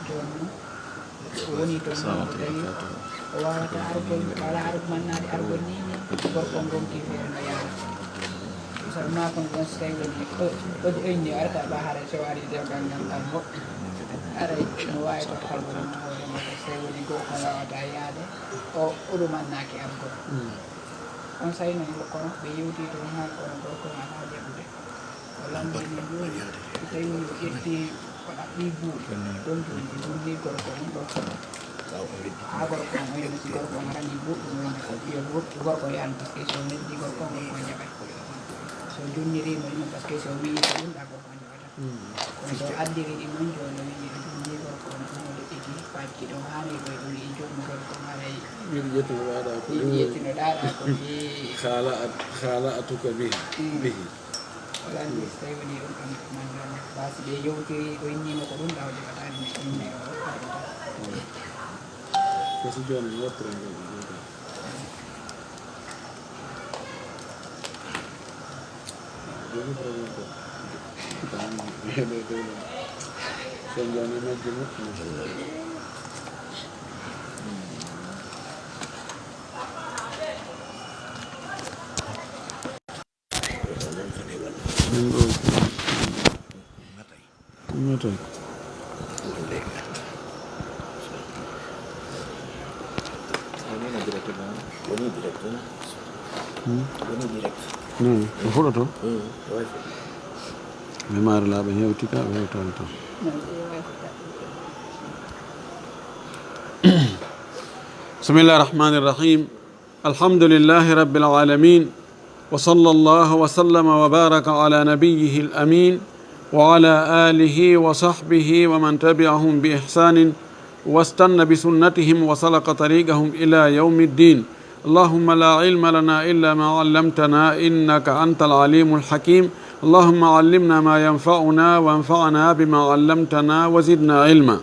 joni woni to non ko tawi o wawata argol wala argumannade argol ni gorko gonki feere no yaara so ma kon kon so tawi woni o ƴeññi arata ɓa haara so ari dewgal ngal tan moƴƴi aray no wawi to kalbuɗum hoore makko so tawi woni gorko wawata yaade o ɗumannaki argol on sayi noon kono ɓe yewti toon ha kono gorko ala jaɓude o lambini joni so tawi o ƴetti ko ɗaɓɓi buuɗi ɗon joni ɓe durni gorko on gorko ha gorko on o yoni si gorko on arani buuɗi ɗum woni ko ɓiyo gorko yahan par ce que so neddi gorko gorko jaɓat so jonnirima ɗum par ce que so wii ko ɗum ɗa gorko jaɓata kono so addiri ɗi noon joni o wii ɗo durni gorko on ɗumode ɗigi pacci ɗo hani koye ɗum i joni gorko haray yettinoɗaɗa ko khala'atuka bihi wala ndi so tawi woni ɗum ɗon mandan basi ɓe yewtiri o innima ko ɗum ɗa o jaɓatani mi inni o kasi joni wottore ngel joni probléme ko tan ene dewle so joni majji moƴƴi Matay. Non, o fuɗoto mi maaro laaɓa hewti ka ɓe hewtani tan bismillahi rahmani irrahim alhamdulillahi rabbil alamin wa sallallahu wa sallama wa baraka ala nabiyihi al amin وعلى آله وصحبه ومن تبعهم بإحسان واستنى بسنتهم وسلك طريقهم إلى يوم الدين اللهم لا علم لنا إلا ما علمتنا إنك أنت العليم الحكيم اللهم علمنا ما ينفعنا وانفعنا بما علمتنا وزدنا علما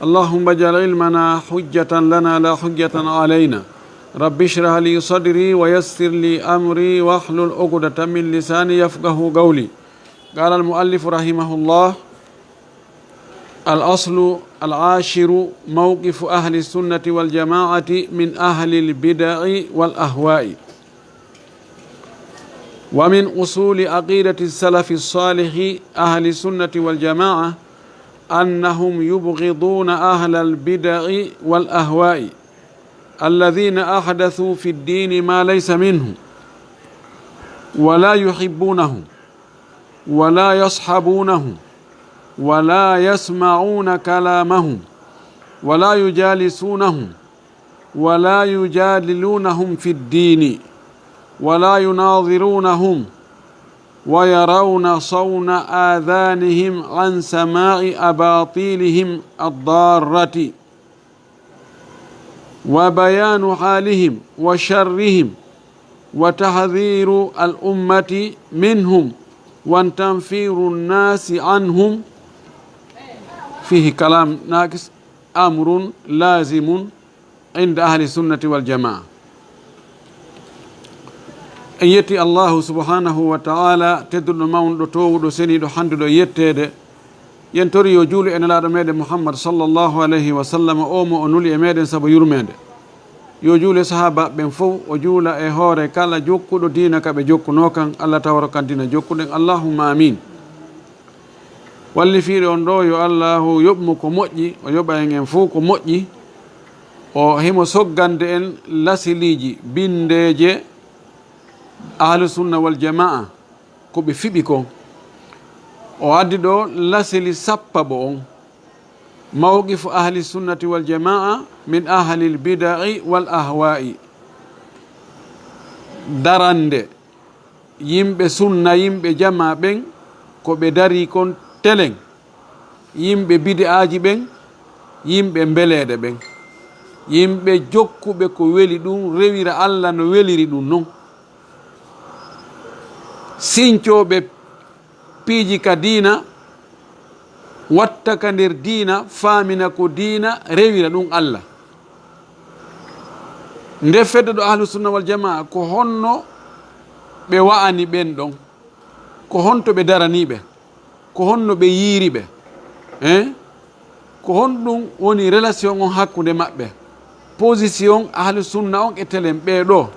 اللهم اجعل علمنا حجة لنا لا حجة علينا رب اشرح لي صدري ويسر لي أمري واحلل عقدة من لساني يفقه قولي قال المؤلف رحمه الله الأصل العاشر موقف أهل السنة والجماعة من أهل البدع والأهواء ومن أصول عقيدة السلف الصالح أهل السنة والجماعة أنهم يبغضون أهل البدع والأهواء الذين أحدثوا في الدين ما ليس منه ولا يحبونهم ولا يصحبونه ولا يسمعون كلامهم ولا يجالسونهم ولا يجادلونهم في الدين ولا يناظرونهم ويرون صون آذانهم عن سماع أباطيلهم الضارة وبيان حالهم وشرهم وتحذير الأمة منهم وتنفير الناس عنهم فيه كلام ناقص أمر لازم عند أهل السنة والجماعة en yetti allahu subhanahu wa ta'ala tedduɗo mawnuɗo towuɗo seniɗo handuɗo yettede yen tori yo juulu en laaɗo meɗen muhammad sallllahu alayhi wa sallam o mo o nuli e meɗen saabu yurmede yo juule sahaba ɓen fof o juula e hoore kala jokkuɗo diina kaɓe jokkuno kan allah tawra kan dina jokkuɗen allahumma amin wallifiɗo on ɗo yo allahu yoɓmo ko moƴƴi o yoɓa en fof ko moƴƴi o himo soggande en lasiliji bindeje ahlu sunna wal jamaa ko ɓe fiɓi kon o addi ɗo lasili sappaɓo on mawqifu ahli sunnati wal jamaa min ahli l bidai wal ahwa'i darande yimɓe sunna yimɓe jama ɓen ko ɓe dari kon telen yimɓe bid'aji ɓen yimɓe mbeleɗe ɓen yimɓe jokkuɓe ko weli ɗum rewira allah no weliri ɗum noon sincoɓe piiji ka diina watta ka nder diina faamina ko diina rewira ɗum allah nde fedde ɗo ahlu sunna wal jamaa ko honno ɓe wa'ani ɓen ɗon ko honto ɓe daraniɓe ko honno ɓe yiiri ɓe ko honɗum woni relation on hakkude maɓɓe. Position ahlu sunna on e telen ɓeeɗo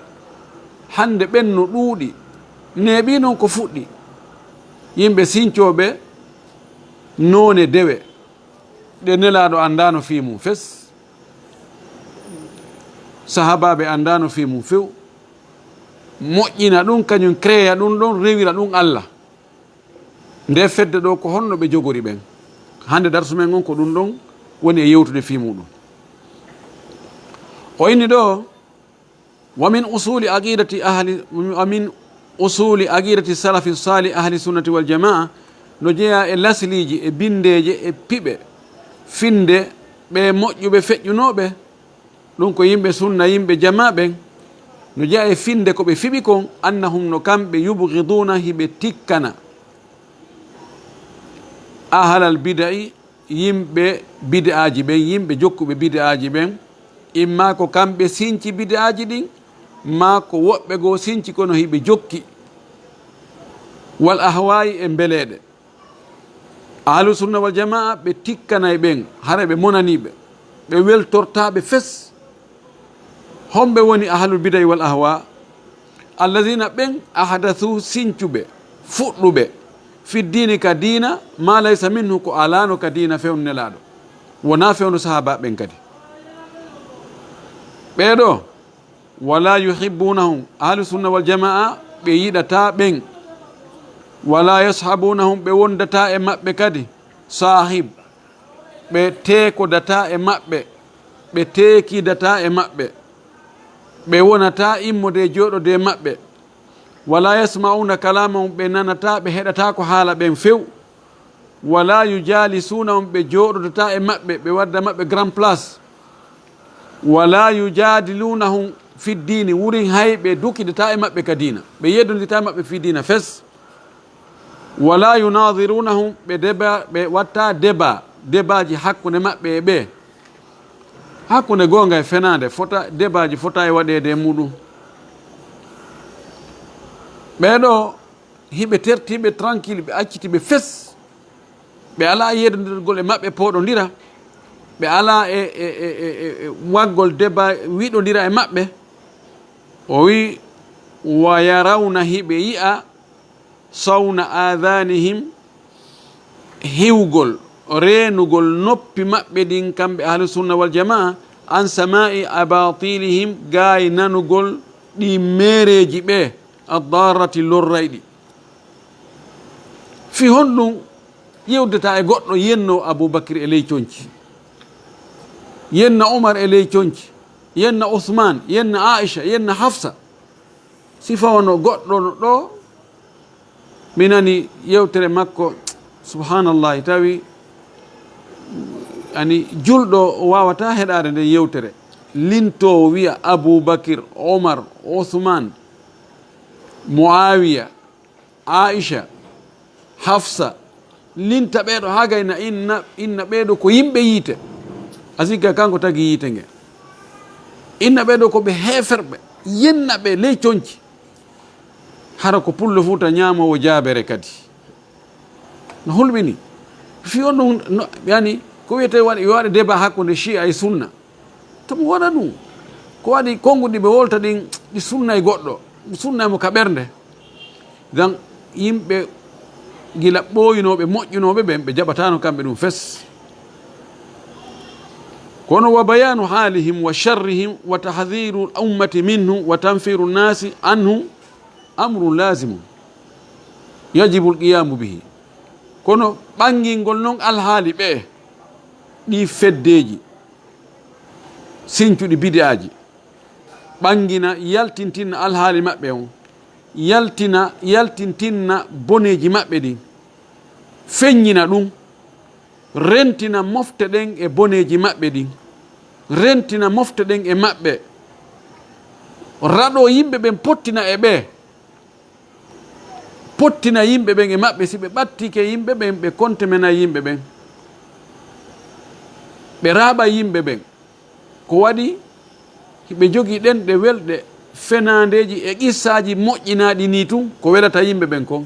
hande ɓen no ɗuuɗi neeɓi noon ko fuɗɗi yimɓe sincoɓe noone dewe ɗe nelaɗo andano fi mum fes, sahabaɓe andano fi mum few, moƴƴina ɗum kañum créa ɗum ɗon rewira ɗum Allah. Nde fedde ɗo ko honno ɓe jogori ɓen. Hande darsumen on ko ɗum ɗon woni e yewtude fi muɗum. O inni ɗo wa min usuli aqidati salafi sali ahli sunnati wal jamaa, no jeeya e lasliji e bindeje e piɓe finde ɓe moƴƴuɓe feƴƴunoɓe ɗum ko yimɓe sunna yimɓe jama ɓen, no jeeya e finde ko ɓe fiɓi kon annahum no kamɓe yubghiduna hiɓe tikkana ahalal bida'i yimɓe bid'aji ɓen, yimɓe jokkuɓe bid'aji ɓen, imma ko kamɓe sinci bid'aji ɗin ma ko woɓɓe goo sinci kono hiɓe jokki, wal ahwayi e mbeleɗe. ahlu sunna wal jamaa ɓe tikkanay ɓen hara ɓe monaniɓe, ɓe weltortaɓe fes. homɓe woni ahlul bida'i wal ahwa? alladina ɓen ahdathu sincuɓe fuɗɗuɓe fi dini ka dina ma laysa minhu ko alano ka dina fewnu nelaɗo, wona fewnu sahaba ɓen kadi. ɓeɗo wala yuhibbunahum, ahlu sunna wal jamaa ɓe yiɗata ɓen, wala yashabunahum, ɓe wondata e maɓɓe kadi, sahib ɓe tekodata e maɓɓe, ɓe tekidata e maɓɓe, ɓe wonata immode joɗode maɓɓe, wala yasmauna kalamahum, ɓe nanata ɓe heɗata ko haala ɓen few, wala yujalisunahum, ɓe joɗodata e maɓɓe, ɓe wadda maɓɓe grand place, wala yujadilunahum fi dini, wurin hay ɓe dukidata e maɓɓe ka dina, ɓe yeddodita e maɓɓe fi dina fes, wala yunadirunahum, ɓe watta débaji hakkude maɓɓe e ɓe, hakkude gonga e fenade fota débaji fota e waɗede e muɗum. ɓeɗo hiɓe tertiɓe tranquille, ɓe accitiɓe fes, ɓe ala yeddodirgol e maɓɓe poɗodira, ɓe ala e waggol débat wiɗodira e maɓɓe. O wi wa yarawna, hiɓe yi'a sawna adanihim, hiwgol renugol noppi maɓɓe ɗin kamɓe ahlu sunna wal jamaa, an sama'i abatilihim, gaay nanugol ɗi mereji ɓe addarati lorrayɗi. fi honɗum yewdata e goɗɗo yenno aboubacry e ley coñci, yenna oumar e ley coñci, yenna ousmane, yenna aicha, yenna hafsa. si fawno goɗɗo ɗo mi nani yewtere makko subhanallahi, tawi ani julɗo wawata heɗade nde yewtere, linto wiya aboubacry, omar, ousmane, muawiya, aicha, hafsa, linta ɓeɗo ha gayna inna ɓeɗo ko yimɓe yiite, asigga kanko tagi yiite nge, inna ɓeɗo koɓe heferɓe, yenna ɓe ley coñci, hara ko pullo fuuta ñamowo jaabere kadi no hulɓini. fi on ɗum yani ko wiyete waɗa débat hakkude chia e sunna, tomo waɗa ɗum ko waɗi konnguɗi ɓe wolta ɗin ɗi sunna e goɗɗo, sunna mo ka ɓernde. dan yimɓe gila ɓooyinoɓe moƴƴunoɓe ɓen ɓe jaɓatano kamɓe ɗum fes. kono wa bayanu halihim wa sharrihim wa tahdiru l ummati minhu wa tanfiru nnasi anhu amrun lasimu yajibu l qiyamu bihi. kono ɓangingol noon alhaali ɓe ɗi feddeji sincuɗi bidiaji, ɓangina yaltintinna alhaali maɓɓe on, yaltintinna boneji maɓɓe ɗin, feññina ɗum, rentina mofte ɗen e boneji maɓɓe ɗin, rentina mofte ɗen e maɓɓe, raɗo yimɓe ɓen pottina e ɓe, pottina yimɓe ɓen e maɓɓe. si ɓe ɓattike yimɓe ɓen ɓe contemena yimɓe ɓen, ɓe raaɓa yimɓe ɓen. ko waɗi hiɓe jogii ɗenɗe welɗe fenandeji e qissaji moƴƴinaɗi ni tun ko welata yimɓe ɓen kon.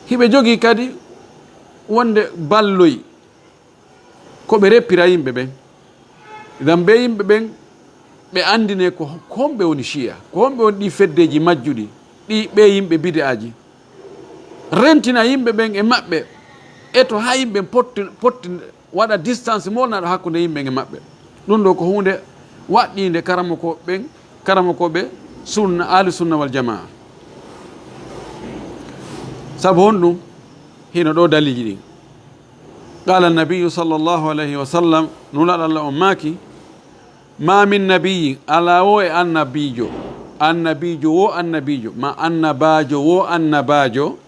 hiɓe jogii kadi wonde balloyi ko ɓe reppira yimɓe ɓen gam be yimɓe ɓen ɓe andine ko homɓe woni chiya ko homɓe woni ɗi feddeji majjuɗi ɗi ɓe yimɓe bid'aji rentina yimɓe ɓen e maɓɓe e to ha yimɓe potti waɗa distance molnaɗo hakkude yimɓe e maɓɓe ɗum ɗo ko hunde waɗɗinde karamakoɓe sunna ahlu sunna wal jamaa saabu honɗum hino ɗo daliji ɗin qala nabiyu sallllahu alayhi wa sallam nulaɗo allah on maaki ma min nabiyin ala wo e annabijo wo annabijo ma annabajo wo annabajo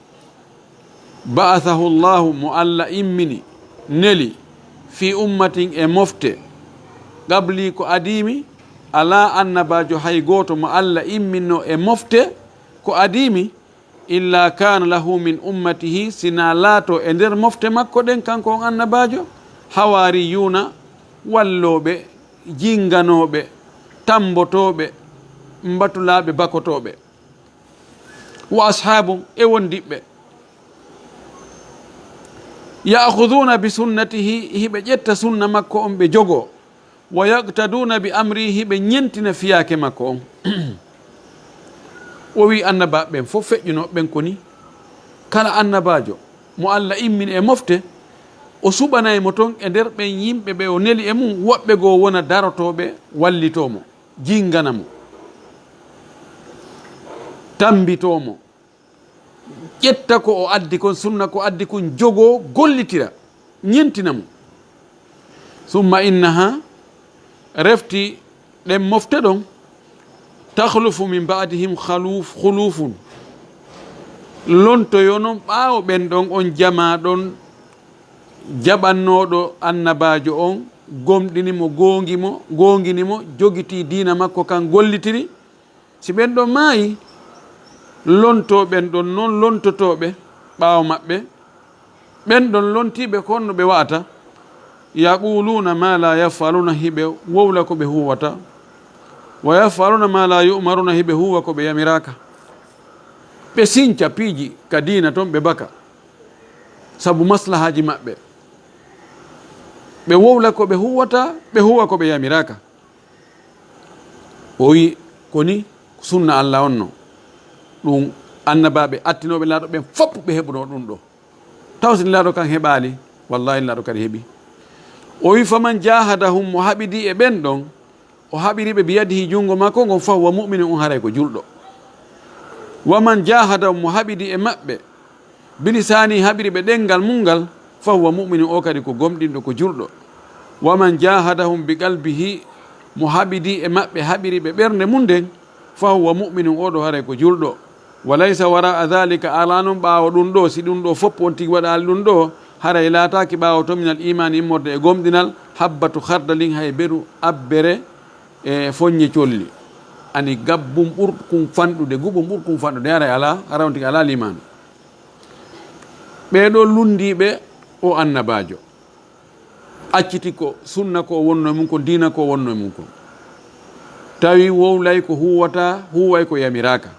ba'athahu llahu mo allah immini neli fi ummatin e mofte qabli ko adimi ala annabajo hay goto mo allah imminno e mofte ko adimi illa kana lahu min ummatihi sina laato e nder mofte makko ɗen kanko on annabajo hawariyuna walloɓe jinganoɓe tambotoɓe mbatulaɓe bakotoɓe wa ashabu e wondiɓɓe ya'khuduna bi sunnatihi hiɓe ƴetta sunna makko on ɓe jogo wa yaqtaduna bi amri hiɓe ñentina fiyake makko on o wi annabaɓe ɓen fof feƴƴunoɓe ɓen koni kala annabajo mo allah immini e mofte o suɓanaymo toon e nder ɓen yimɓe ɓe o neli e mum woɓɓe goo wona darotoɓe wallitomo jinganamo tambitomo ƴetta ko o addi kon sunna ko addi kon jogo gollitira ñentina mo summa innaha refti ɗen mofte ɗon tahlufu min badihim khulufun lontoyo noon ɓaawo ɓen ɗon on jama ɗon jaɓannoɗo annabajo on gomɗinimo gonginimo jogiti diina makko kan gollitiri si ɓen ɗon maayi lontoɓen ɗon noon lontotoɓe ɓaawo maɓɓe ɓen ɗon lontiɓe konno ɓe wa'ata yaquluna ma la yafaluna hiɓe wowla ko ɓe huwata wa yafaluna ma la yumaruna hiɓe huwa ko ɓe yamiraka ɓe sinca piiji ka diina toon ɓe baka sabu maslahaji maɓɓe ɓe wowla ko ɓe huwata ɓe huwa ko ɓe yamiraka o wi koni sunna allah onno ɗum annabaɓe attinoɓe laaɗo ɓen fopp ɓe heɓuno ɗum ɗo taw sin laaɗo kan heɓali wallahi laaɗo kadi heeɓi o wi faman jahadahum mo haɓidi e ɓen ɗon o haɓiriɓe biyadihi junngo makko ngon fahuwa muminu on haray ko julɗo waman jahadahum mo haɓidi e maɓɓe bilisani haɓiriɓe ɗengal mungal fahuwa muminu o kadi ko gomɗinɗo ko julɗo waman jahadahum bi qalbihi mo haɓidi e maɓɓe haɓiriɓe ɓernde mum nden fahuwa muminu oɗo haray ko julɗo walaysa wara dhalika ala noon ɓaawo ɗum ɗo si ɗum ɗo fopp on tigi waɗali ɗum ɗo haray laataki ɓaawo to minal imani immorde e gomɗinal habbatu hardalin hay beru abbere e foññe colli ani gabbum ɓurkum fanɗude guɓum ɓurkum fanɗude haray ala harawnti ala limanu ɓeɗo lundiɓe o annabajo acciti ko sunna ko wonno e mum ko diina ko wonno e mum ko tawi wowlay ko huway ko yamiraka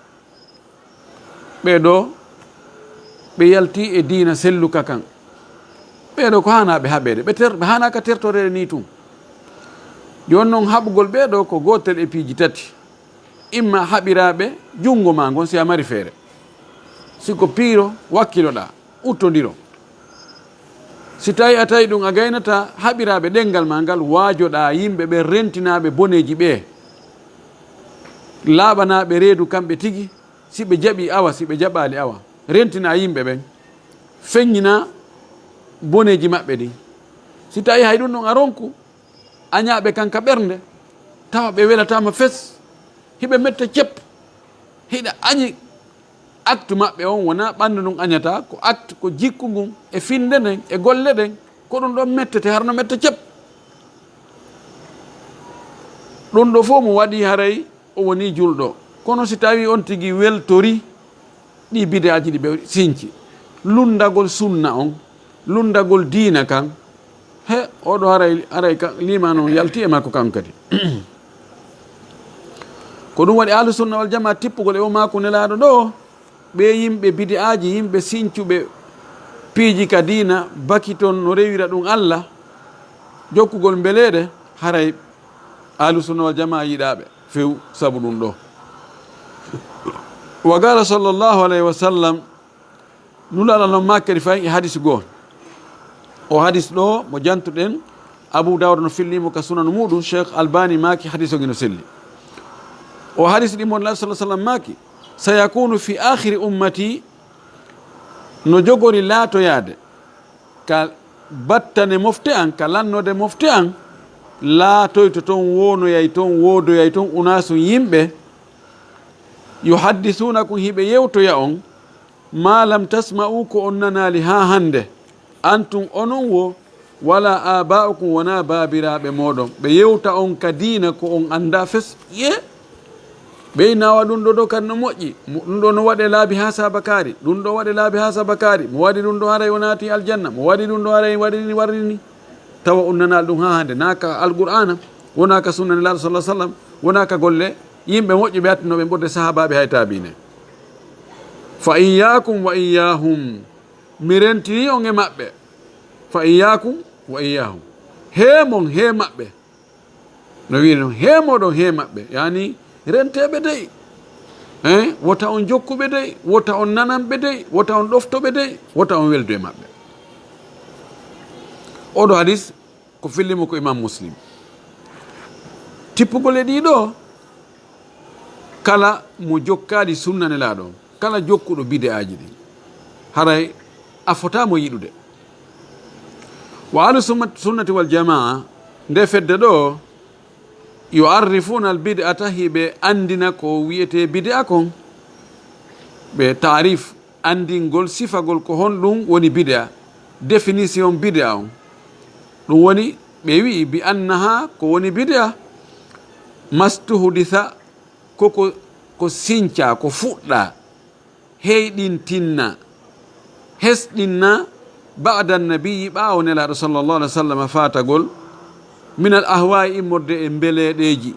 ɓeɗo ɓe yalti e diina selluka kan ɓeɗo ko hanaɓe haɓede ɓe hanaka tertorede ni tum joni noon haɓugol ɓeɗo ko gotel e piiji tati imma haɓiraɓe jungo ma gon si a mari feere siko piiro wakkiloɗa uttodiro si tawi a tawi ɗum a gaynata haɓiraɓe ɗengal ma ngal waajoɗa yimɓe ɓe rentinaɓe boneji ɓe laaɓanaɓe reedu kamɓe tigi si ɓe jaɓi awa si ɓe jaɓali awa rentina yimɓe ɓen feññina boneji maɓɓe ɗin si tawi hay ɗum ɗon a ronku añaɓe kanka ɓernde tawa ɓe welatama fes hiɓe metta cepp hiɗa añi acte maɓɓe on wona ɓandu ɗum añata ko acte ko jikku ngun e finde nden e golle ɗen ko ɗum ɗon mettete harno metta cepp ɗum ɗo fof mo waɗi haray o woni julɗo kono si tawi on tigi weltori ɗi bidaji ɗi ɓe sinci lundagol sunna on lundagol diina kan he oɗo haray liman on yalti e makko kan kadi ko ɗum waɗi ahlu sunna wal jama tippugol e o mako nelaɗo ɗo ɓe yimɓe bidi'aji yimɓe sincuɓe piiji ka diina baki toon no rewira ɗum Allah jokkugol mbeleɗe haray ahlusunna wal jamaa yiɗaɓe few sabu ɗum ɗo. wa qala sallllahu alayhi wa sallam nulaɗa noon makkadi fayi e hadis goo o hadis ɗo mo jantuɗen abou dawud no fillimo ka sunanu muɗum cheikh albani maki hadis ogi no selli o hadis ɗi mo nabi sa sallam maki sayakunu fi akhiri ummati no jogori laatoyade ka battane mofte an ka lannode mofte an laatoyto toon wonoyay toon wodoyay toon unasu yimɓe yuhaddisunakum hiɓe yewtoya on ma lam tasma'u ko on nanali ha hande antum onon wo wala aba'ukum wona babiraɓe moɗon ɓe yewta on ka diina ko on anda fes ye ɓey nawa ɗum ɗo ɗo kadi no moƴƴi ɗum ɗo no waɗe laabi ha sabakari ɗum ɗo waɗe laabi ha sabakari mo waɗi ɗum ɗo haray o naati aljanna mo waɗi ɗum ɗo haray waɗini warrini tawa on nanal ɗum ha hande naka alqur'ana wona ka sunna nelaɗo sallah sallam wona ka golle yimɓe moƴƴi ɓe attinoɓe ɓurde sahabaɓe hay taabine fa iyakum wa iyahum mi rentini on e maɓɓe fa iyakum wa iyahum hemon he maɓɓe no wiiri noon hemoɗon he maɓɓe yani renteɓe dey wota on jokkuɓe dey wota on nananɓe dey wota on ɗoftoɓe dey wota on weldu e maɓɓe. oɗo hadis ko fillimo ko imam muslim tippugol e ɗiɗo kala mo jokkaɗi sunnanelaɗo kala jokkuɗo bide aji ɗi haray a fotamo yiɗude wa ahlu sunnati wal jamaa nde fedde ɗo yuarrifuna al bid'ata hiɓe andina ko wiyete bid'a kon ɓe tarif andingol sifagol ko honɗum woni bid'a définition bid'a on ɗum woni ɓe wi bi annaha ko woni bid'a mastuhditha ko sinca ko fuɗɗa heyɗintinna hesɗinna ba'da nabiyi ɓaawo nelaɗo sallllahu alih wa sallam fatagol min al ahwa'i immorde e mbeleɗeji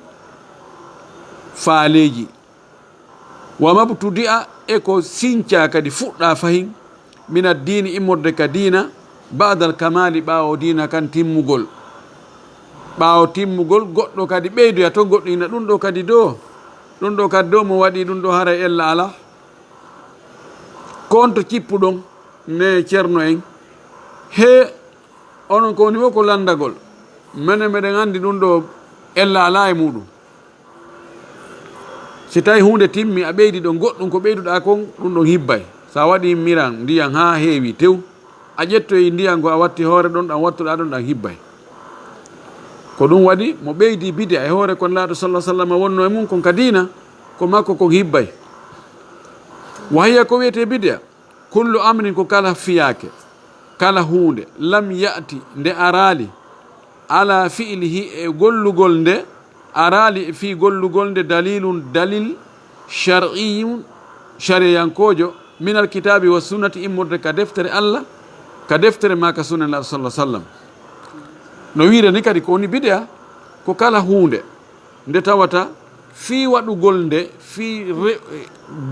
faaleji wa mabtudi'a e ko sinca kadi fuɗɗa fahin min addini immorde ka dina ba'da al kamali ɓaawo dina kan timmugol ɓaawo timmugol goɗɗo kadi ɓeydoya to goɗɗo ina ɗum ɗo kadi do mo waɗi ɗum ɗo hara ella ala ko on to cippuɗon ne ceerno en he onon ko woni wo ko landagol minen meɗen andi ɗum ɗo ella ala e muɗum si tawi hunde timmi a ɓeydi ɗo goɗɗum ko ɓeyduɗa kon ɗum ɗon hibbay sa waɗi miran ndiyan ha heewi tew a ƴettoyi ndiyan ko a watti hoore ɗon ɗan wattuɗa ɗon ɗan hibbay ko ɗum waɗi mo ɓeydi bide e hoore kon laaɗo sallah sallam wonno e mum kon ka diina ko makko kon hibbay wahiya ko wiyete bidea kullu amrin ko kala fiyake kala hunde lam ya'ti nde arali ala fi'lihi e gollugol nde arali fi gollugol nde dalil shar'iyun shariyankojo min alkitabi wa sunnati immorde ka deftere Allah ka deftere ma ka sunna Allah sallallahu alaihi wasallam no wiire ni kadi ko woni bidea ko kala hunde nde tawata fi waɗugol nde fi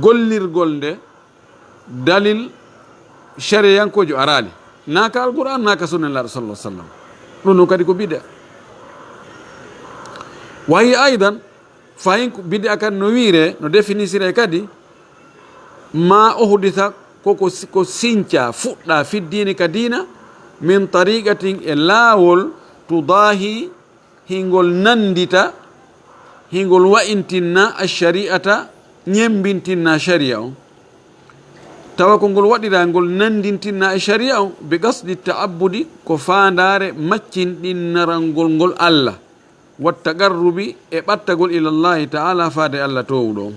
gollirgol nde dalil shariyankojo arali naka alquran naka sunna Allah sallallahu alaihi wasallam ɗum noon kadi ko bidea wayi aidan fayin bidea kadi no wiire no définisire kadi ma ohditha ko sinca fuɗɗa fiddini ka dina min tariqatin e laawol tudahi hingol nandita hingol wa'intinna ashari'ata ñembintinna sharia on tawa ko ngol waɗira ngol nandintinna e sharia on be gasdi ta'abbudi ko fandare maccinɗinnarangol ngol Allah wa taqarrubi e ɓattagol ilallahi ta'ala faade Allah towɗo on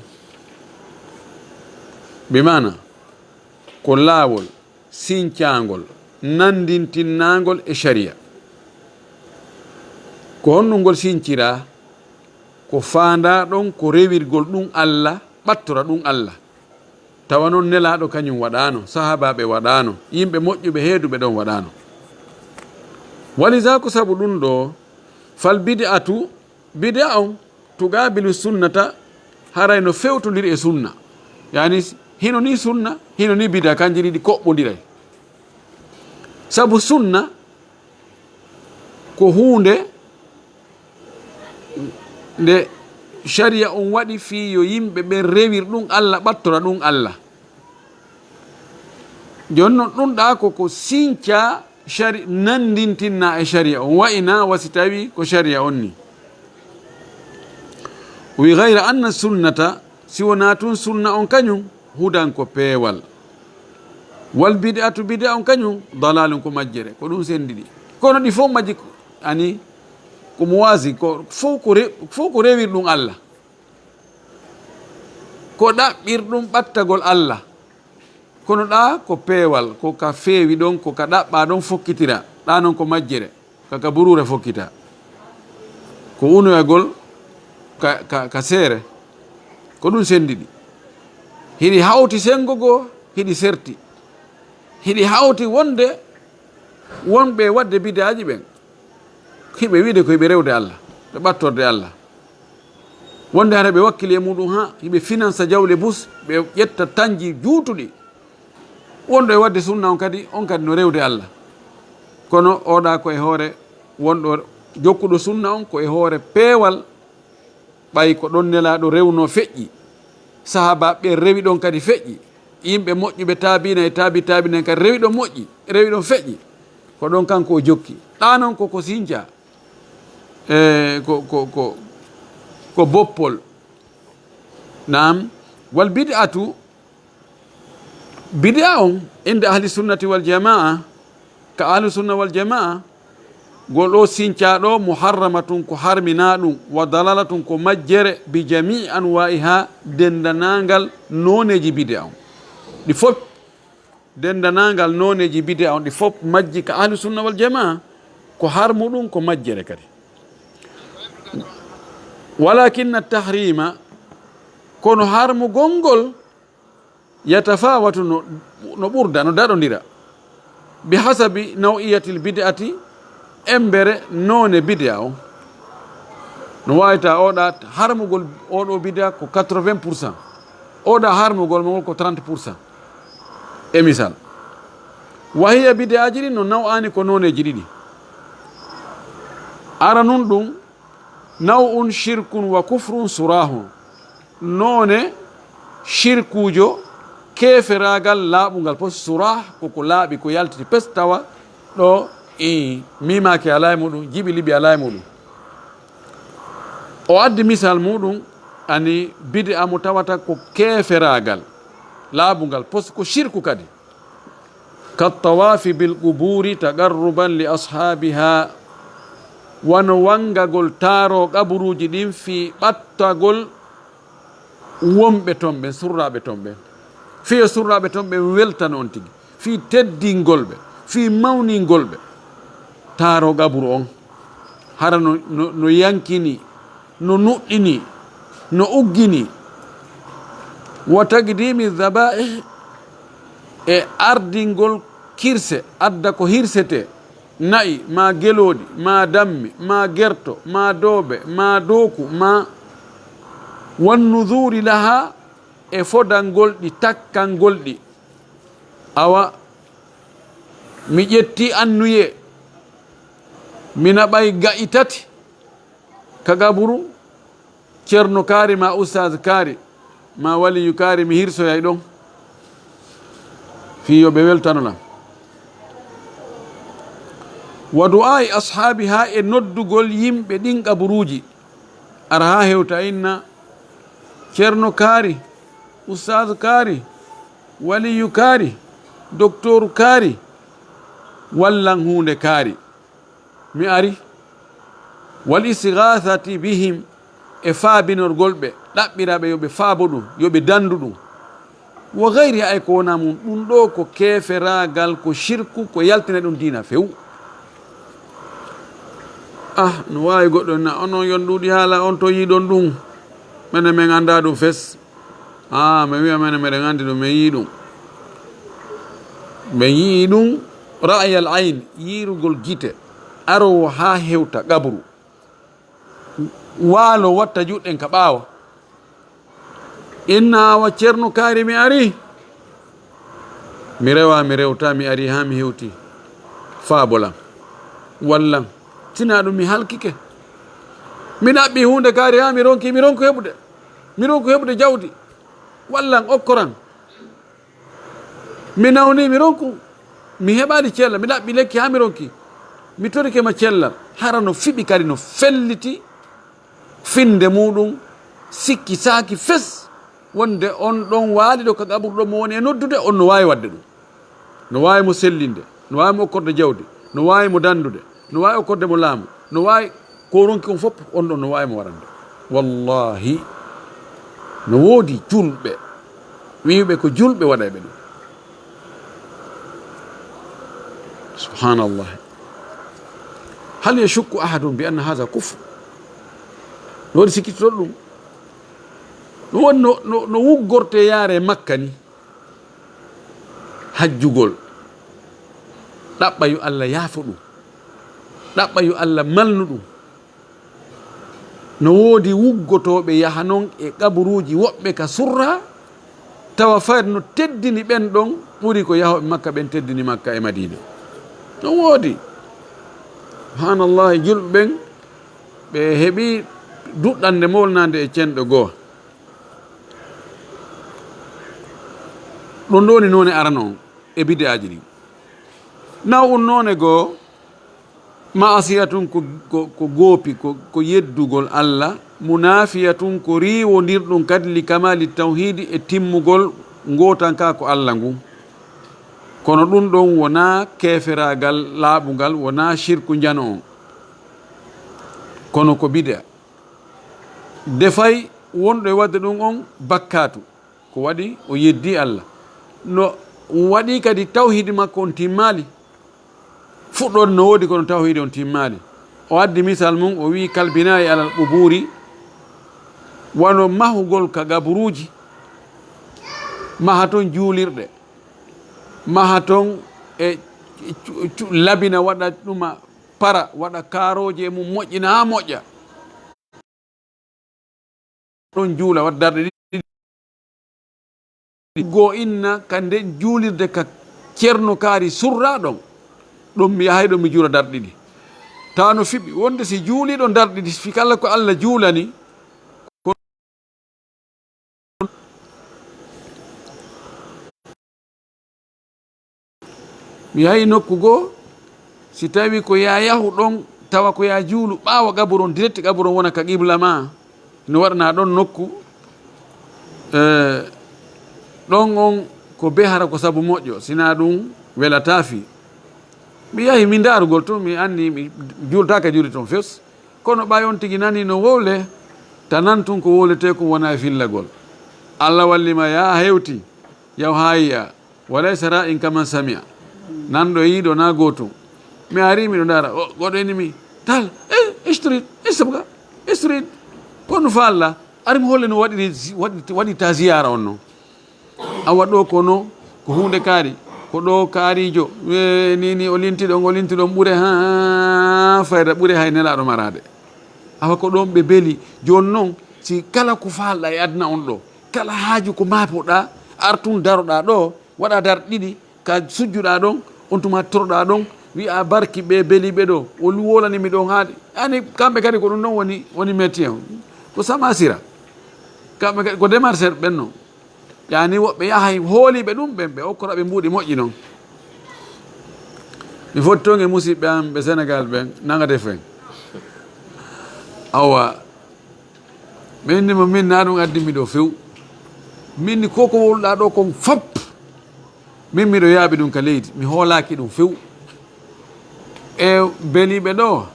bi mana ko laawol sincangol nandintinnagol e sharia ko honnugol sincira ko fanda ɗon ko rewirgol ɗum Allah ɓattora ɗum Allah tawa noon nelaɗo kañum waɗano sahabaɓe waɗano yimɓe moƴƴuɓe heeduɓe ɗon waɗano walisa ko saabu ɗum ɗo fal bid'atu bid'a on tugabilu sunnata haray no fewtodiri e sunna yani hino ni sunna hino ni bid'a kanji ɗiɗi koɓɓodiray saabu sunna ko hunde nde sharia on waɗi fi yo yimɓe ɓe rewir ɗum Allah ɓattora ɗum Allah. joni noon ɗum ɗa koko sinca nandintinna e sharia on wayna wasi tawi ko sharia on ni. wi gayra anna sunnata si wona tun sunna on kañum hudan ko peewal, wal bid'atu bid'a on kañum dalalum ko majjere ko ɗum sendiɗi. kono ɗi fof majji ani ko muwasi ko fof ko rewir ɗum Allah, ko ɗaɓɓir ɗum ɓattagol Allah, kono ɗa ko peewal ko ka feewi ɗon ko ka ɗaɓɓa ɗon fokkitira, ɗa noon ko majjere kaka burure fokkita, ko unoyagol ka seere ko ɗum sendiɗi. hiɗi hawti sengogo hiɗi serti, hiɗi hawti wonɓe wadde bidaji ɓen hiɓe wiide ko hiɓe rewde Allah ɓe ɓattorde Allah, wonde hara ɓe wakkili e muɗum ha hiɓe finance jawle bus ɓe ƴetta tanji juutuɗi, wonɗo e wadde sunna on kadi no rewde Allah. kono oɗa ko e hoore wonɗo jokkuɗo sunna on ko e hoore peewal ɓay ko ɗon nelaɗo rewno feƴƴi, sahabaɓe rewi ɗon kadi feƴƴi, yimɓe moƴƴuɓe taabina e taabinen kadi rewi ɗon moƴƴi rewi ɗon feƴƴi, ko ɗon kanko o jokki. ɗa noon koko sinca ko boppol. nam wal bid'atu bid'a on inde ahli sunnati wal jamaa, ka ahli sunna wal jamaa gol ɗo sincaɗo muharramatun ko harmina ɗum, wa dalalatun ko majjere bi jamii anwa'iha dendanagal noneji bid'a on ɗi fof, dendanagal noneji bid'a on ɗi fof majji ka ahli sunna wal jamaa ko harmuɗum ko majjere kadi. walakinna tahrima kono harmu gongol yatafawatu no ɓurda no daɗodira bi hasabi nawiyatil bid'ati embere none bid'a on. no wawita oɗa harmugol oɗo bid'a ko 80%, oɗa harmugol mogol ko 30%. e misal wahiya bid'aji ɗi no nawani ko noneji ɗiɗi. ara nun ɗum naw'un shirkun wa kufrun surahun, none shirkujo keferagal laaɓugal fof, surah koko laaɓi ko yaltiti pes tawa ɗo mimaki ala e muɗum, jiɓi liɓi ala e muɗum. o addi misal muɗum ani bid'a mo tawata ko keferagal laaɓugal pos ko shirku kadi, kattawafi bil quburi taqarruban li ashabiha, wano wangagol taaro qaburuji ɗin fi ɓattagol wonɓe ton ɓen, surraɓe ton ɓen, fiyo surraɓe ton ɓen weltan on tigi, fi teddingol ɓe, fi mawningol ɓe. taaro qaburu on hara no yankini, no nuɗɗini, no uggini. wa taqdimi dhaba'ih, e ardingol kirse, adda ko hirsete, nayi ma geloɗi ma dammi ma gerto ma dooɓe ma dooku ma wannuduri laha, e fodangol ɗi takkangol ɗi. awa mi ƴetti annuye mina ɓay ga'i tati ka gaburu ceerno kaari ma oustaz kaari ma waliyu kaari, mi hirsoyay ɗon fiyo ɓe weltanolam. wa du'ai ashabi ha e noddugol yimɓe ɗin kaburuji. ara ha hewta inna ceerno kaari, oustaz kaari, waliyu kaari, docteur kaari, wallan hunde kaari, mi ari. wal istighathati bihim, e faabinorgol ɓe, ɗaɓɓiraɓe yoɓe faabo ɗum, yoɓe dandu ɗum. wa gayri ay ko wona mum, ɗum ɗo ko keferagal, ko shirku, ko yaltina ɗum dina few. no wawi goɗɗo na onon yon ɗuuɗi haala on to yiɗon ɗum, mene min anda ɗum fes. mi wiya mene meɗen andi ɗum, min yii ɗum, min yii ɗum ra'yal ayn, yirugol gite, arowo ha hewta qabru, waalo watta juɗɗen ka ɓaawa. inna wa ceerno kaari mi ari, mi rewa mi rewta, mi ari ha mi hewti faabolam, wallam, tina ɗum mi halkike mi ɗaɓɓi hunde kaari ha mi ronku heɓude jawdi wallan okkoran mi nawni mi ronku mi heɓali cellal mi ɗaɓɓi lekki ha mi ronki mi torikema cellal hara no fiɓi kadi no felliti finde muɗum sikki saaki fes wonde on ɗon waali ɗo ka gaɓurɗo mo woni e noddude on no wawi wadde ɗum no wawi mo sellinde no wawi mo okkorde jawdi no wawi mo dandude no wawi okkorde mo laamu no wawi ko ronki on fof on ɗon no wawi mo warande wallahi no woodi julɓe wiɓe ko julɓe waɗayɓe ɗum subhanallah hal yashukku ahadun bi anna hadha kufr no waɗi sikkitoɗo ɗum no woni no wuggorte yaare makka ni hajjugol ɗaɓɓa yo allah yaafo ɗum ɗaɓɓa yo allah malnu ɗum no woodi wuggotoɓe yaha noon e kaburuji woɓɓe ka surra tawa fayde no teddini ɓen ɗon ɓuri ko yahoɓe makka ɓen teddini makka e madina no woodi subhanallahi julɓe ɓen ɓe heeɓi duɗɗande molnade e cenɗo goo ɗon ɗo woni noone arano on e bide aji ɗin naw un noone goo maasiyatun ko goopi ko yeddugol allah munafiyatun ko riwodirɗum kadi li kamali tawhidi e timmugol gotanka ko allah ngun kono ɗum ɗon wona keferagal laaɓugal wona shirku jano on kono ko bid'a defay wonɗo e wadde ɗum on bakkatu ko waɗi o yeddi allah no waɗi kadi tawhidi makko on timmali fuɗɗode no woodi kono tawhidi on timmali o addi misal mum o wi kalbinayi alal ɓuburi wano mahugol ka gaburuji maha toon juulirɗe maha toon e labina waɗa ɗuma para waɗa karoje e mum moƴƴina ha moƴƴa ɗon juula waɗa darɗe ɗiɗi go inna ka nden juulirde ka ceerno kaari surra ɗon ɗum mi yahay ɗo mi juula darɗe ɗiɗi tawa no fiɓi wonde si juuliɗo darɗe ɗiɗi fi kala ko allah juulani mi yahi nokku goo si tawi ko ya yahu ɗon tawa ko ya juulu ɓaawa gaburon direct gaburon wona ka qibla ma no waɗana ɗon nokku ɗon on ko behara ko sabu moƴƴo sina ɗum welata fi mi yahi mi darugol to mi anndi mi juultaka juuli toon fes kono ɓay on tigi nani no wowle tanan tun ko wowlete ko wona e fillagol allah wallima ya hewti yaw ha yiya walaysa ra'in kaman samia nanɗo yiiɗo na gootum mi ari miɗo dara goɗo enimi tal istrid istabga istrid kono fa allah ari mi holle no waɗita ziyara on noon awa ɗo kono ko hunde kaari ko ɗo kaarijo nini o lintiɗon ɓure ha fayda ɓure hay nelaɗo marade awa ko ɗon ɓe beeli joni noon si kala ko falɗa e aduna on ɗo kala haaju ko mapoɗa artun daroɗa ɗo waɗa dar ɗiɗi ka sujjuɗa ɗon on tuma toroɗa ɗon wiya barki ɓe beeliɓe ɗo o wolanimi ɗon haaɗi ani kamɓe kadi ko ɗum ɗon woni métier ko samasira kamɓe kadi ko démarcher ɓen noon yani woɓɓe yahay hooliɓe ɗum ɓen ɓe okkora ɓe mbuuɗi moƴƴi noon mi foti toon e musidɓe am ɓe sénégal ɓen nagade fen awa minnimo min na ɗum addimi ɗo few minni koko woluɗa ɗo kon fop min miɗo yaaɓi ɗum ka leydi mi hoolaki ɗum few e beeliɓe ɗo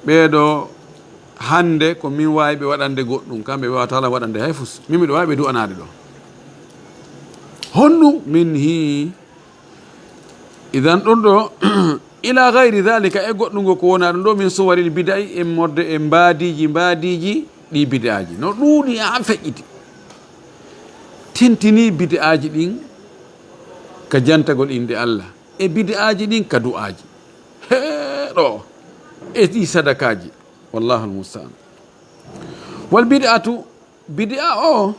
ɓeeɗo hande ko min wawi ɓe waɗande goɗɗum kamɓe ɓe wawatala waɗande hay fus min miɗo wawi ɓe du'anade ɗo honɗum min hi idan ɗon ɗo ila gayri dhalika e goɗɗungo ko wona ɗum ɗo min sowarini bida'i e morde e mbadiji ɗi bid'aji no ɗuuɗi ha feƴƴiti tintini bid'aji ɗin ka jantagol inde allah e bid'aji ɗin ka du'aji heɗo e ɗi sadakaji wallahu almustaan wal bid'atu bid'a o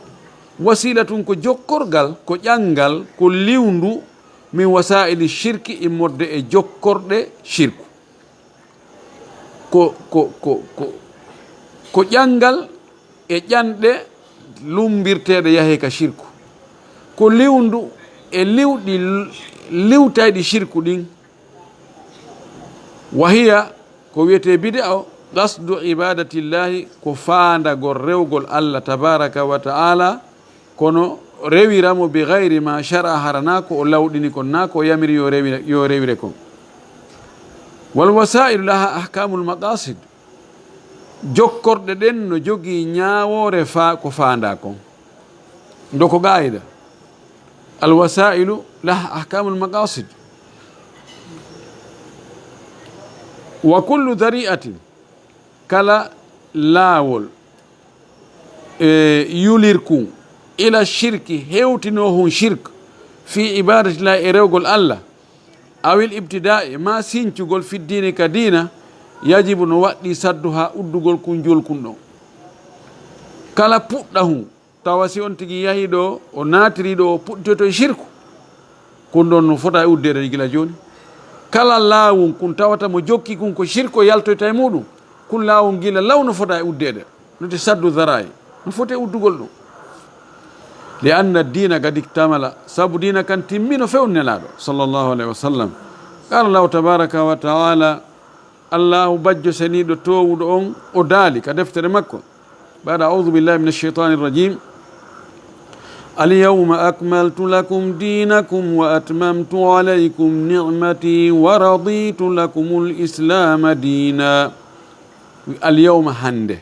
wasilatun ko jokkorgal ko ƴangal ko liwndu min wasaili shirki immorde e jokkorɗe shirku ko ƴangal e ƴanɗe lumbirteɗe yahe ka shirku ko liwndu e liwɗi liwtayɗi shirku ɗin wahiya ko wiyete bid'a o qasdu ibadatillahi ko faandagol rewgol Allah tabaraka wa ta'ala kono rewiramo bi gayri ma shara harana ko o lawɗini kon na ko yamiri yo rewire kon wal wasailu laha ahkamul maqasid jokkorɗe ɗen no jogii ñaawore ko faanda kon ndoko gaayida al wasailu laha ahkamul maqasid wa kullu dari'atin kala laawol yulirkun ila shirki hewtino hun shirk fi ibadatillahi e rewgol Allah awil ibtida'i ma sincugol fi dini ka dina yajibu no waɗɗi saddu ha uddugol kun jolkun ɗon kala puɗɗa hun tawa si on tigi yahi ɗo o natiri ɗo o puɗɗitoto e shirku kun ɗon no fota e uddede gila joni kala laawun kun tawata mo jokki kun ko shirko yaltoyta e muɗum kun laawun gila law no fota e uddede noti saddu dara'i no foti e uddugol ɗum li anna dina gadi tamala sabu dina kan timmino fewnelaɗo sallllahu alayhi wa sallam qala llahu tabaraka wa taala allahu bajjo seniɗo towuɗo on o daali ka deftere makko baɗa audu billahi min alcheitani irrajim alyawma akmaltu lakum dinakum wa atmamtu alaykum nicmati wa raditu lakum lislama dina alyawma hande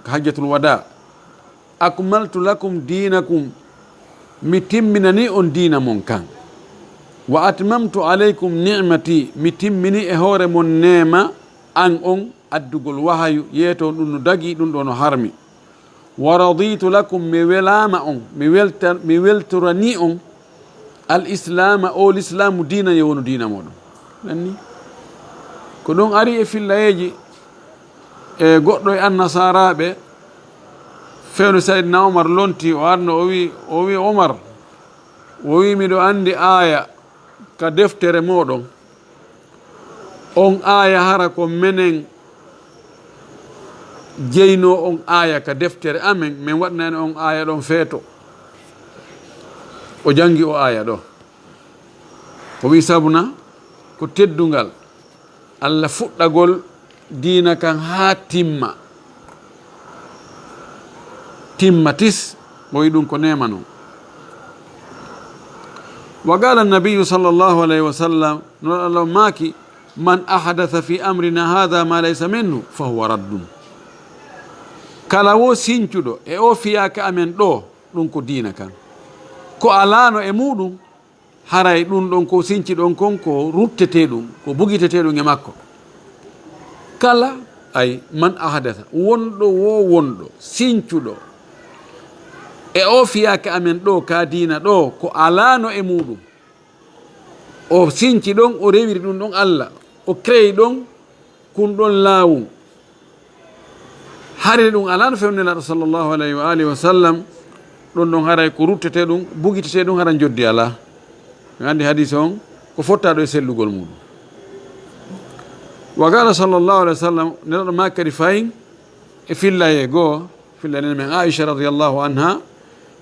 ko hajjatul wada akmaltu lakum dinakum mi timminani on diina mon kan wa atmamtu alaykum nicmati mi timmini e hoore mon neema an on addugol wahayu yeeto ɗum no dagi ɗum ɗo no harmi wa raditu lakum mi welama on mi weltorani on al islama o l'islamu diina ye wonu diina moɗon anni ko ɗum ari e fillayeji e goɗɗo e annasaraɓe fewno saydna omar lonti o arno o wi omar o wi miɗo andi aya ka deftere moɗon on aya hara ko menen jeyno on aya ka deftere amen min waɗnani on aya ɗon feeto o jangi o aya ɗo o wi sabuna ko teddungal Allah fuɗɗagol diina kan ha timma tis o wi ɗum ko nema noon wa qala annabiyu sallllahu alayhi wa sallam no Allah maaki man ahadatha fi amrina hada ma laysa minhu fa huwa raddun kala wo sincuɗo e o fiyaka amen ɗo ɗum ko diina kan ko alano e muɗum haray ɗum ɗon ko sinci ɗon kon ko ruttete ɗum ko bugitete ɗum e makko kala ay man ahadatha wonɗo wo wonɗo sincuɗo e o fiyaka amen ɗo ka diina ɗo ko alano e muɗum o sinci ɗon o rewiri ɗum ɗon Allah o créyi ɗon kun ɗon laawum hari ɗum alano fewnelaɗo sallllahu alayhi wa alihi wa sallam ɗon ɗon haray ko ruttete ɗum bugitete ɗum hara joddi ala andi hadise on ko fottaɗo e sellugol muɗum wa qala sallllahu alayhi wa sallam nelaɗo ma kadi fayin e fillaye goo fillanene men Aisha radiallahu anha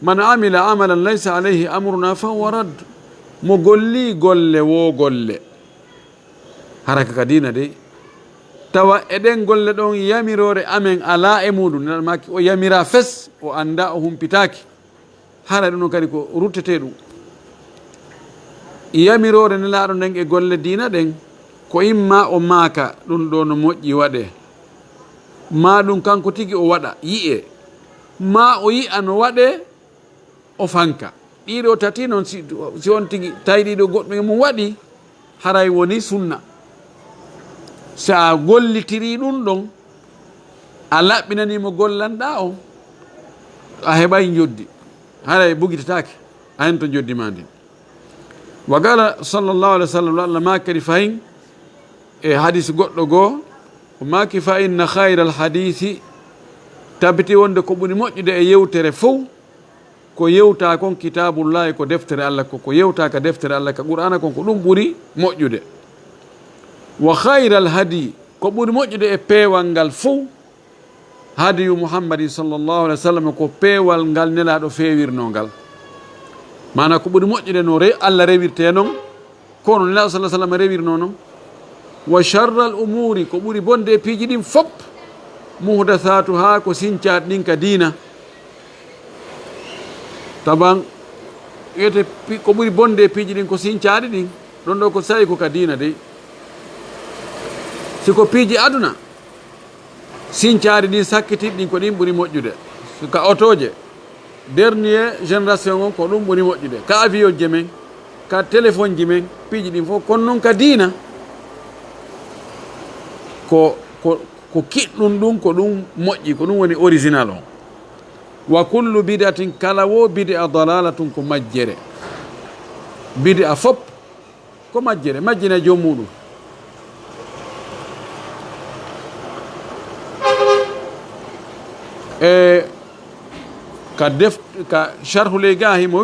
man amila amalan laysa alayhi amruna fa huwa radd mo golli golle wo golle haraka ka dina de tawa eɗen golle ɗon yamirore amen ala e muɗum neɗɗo maki o yamira fes o anda o humpitaki hara ɗum kadi ko ruttete ɗum yamirore nelaɗo nden e golle dina ɗen ko imma o maaka ɗum ɗo no moƴƴi waɗe ma ɗum kanko tigi o waɗa yi'e ma o yi'a no waɗe o fanka ɗiɗo tati noon si on tigi tawi ɗiɗo goɗɗo e mum waɗi haray woni sunna sa gollitiri ɗum ɗon a laɓɓinanimo gollanɗa on a heɓay joddi haray bugitatake a hen to joddi ma ndin wa qala sallllahu alih wa sallam Allah ma kadi fayin e hadis goɗɗo goo o maki fa inna hayra al hadisi tabiti wonde ko ɓuri moƴƴude e yewtere fof ko yewta kon kitabullahi ko deftere Allah ko yewta ka deftere Allah ka qur'ana kon ko ɗum ɓuri moƴƴude wa hayra al hadi ko ɓuri moƴƴude e peewal ngal fof hadiyu muhammadin sallllahu alih wa sallam ko peewal ngal nelaɗo feewirno ngal mana ko ɓuri moƴƴude no Allah rewirte noon kono nelaɗo sallah sallam rewirno noon wa charra al umuri ko ɓuri bonde e piiji ɗin fop muhdathatu ha ko sincaɗ ɗin ka diina taban wiyete ko ɓuri bonde e piiji ɗin ko sincaɗi ɗin ɗon ɗo ko sawi ko ka diina dey siko piiji aduna sincaɗi ɗin sakkitiɗ ɗin ko ɗin ɓuri moƴƴude ka otoje dernier génération on ko ɗum ɓuri moƴƴude ka avion ji men ka téléphone ji men piiji ɗin fof kono noon ka diina ko kiɗɗum ɗum ko ɗum moƴƴi ko ɗum woni original on wa kullu bidatin kala wo bid'a dalalatun ko majjere bid'a fop ko majjere majjina joom muɗum e ka sharhuley gahi mo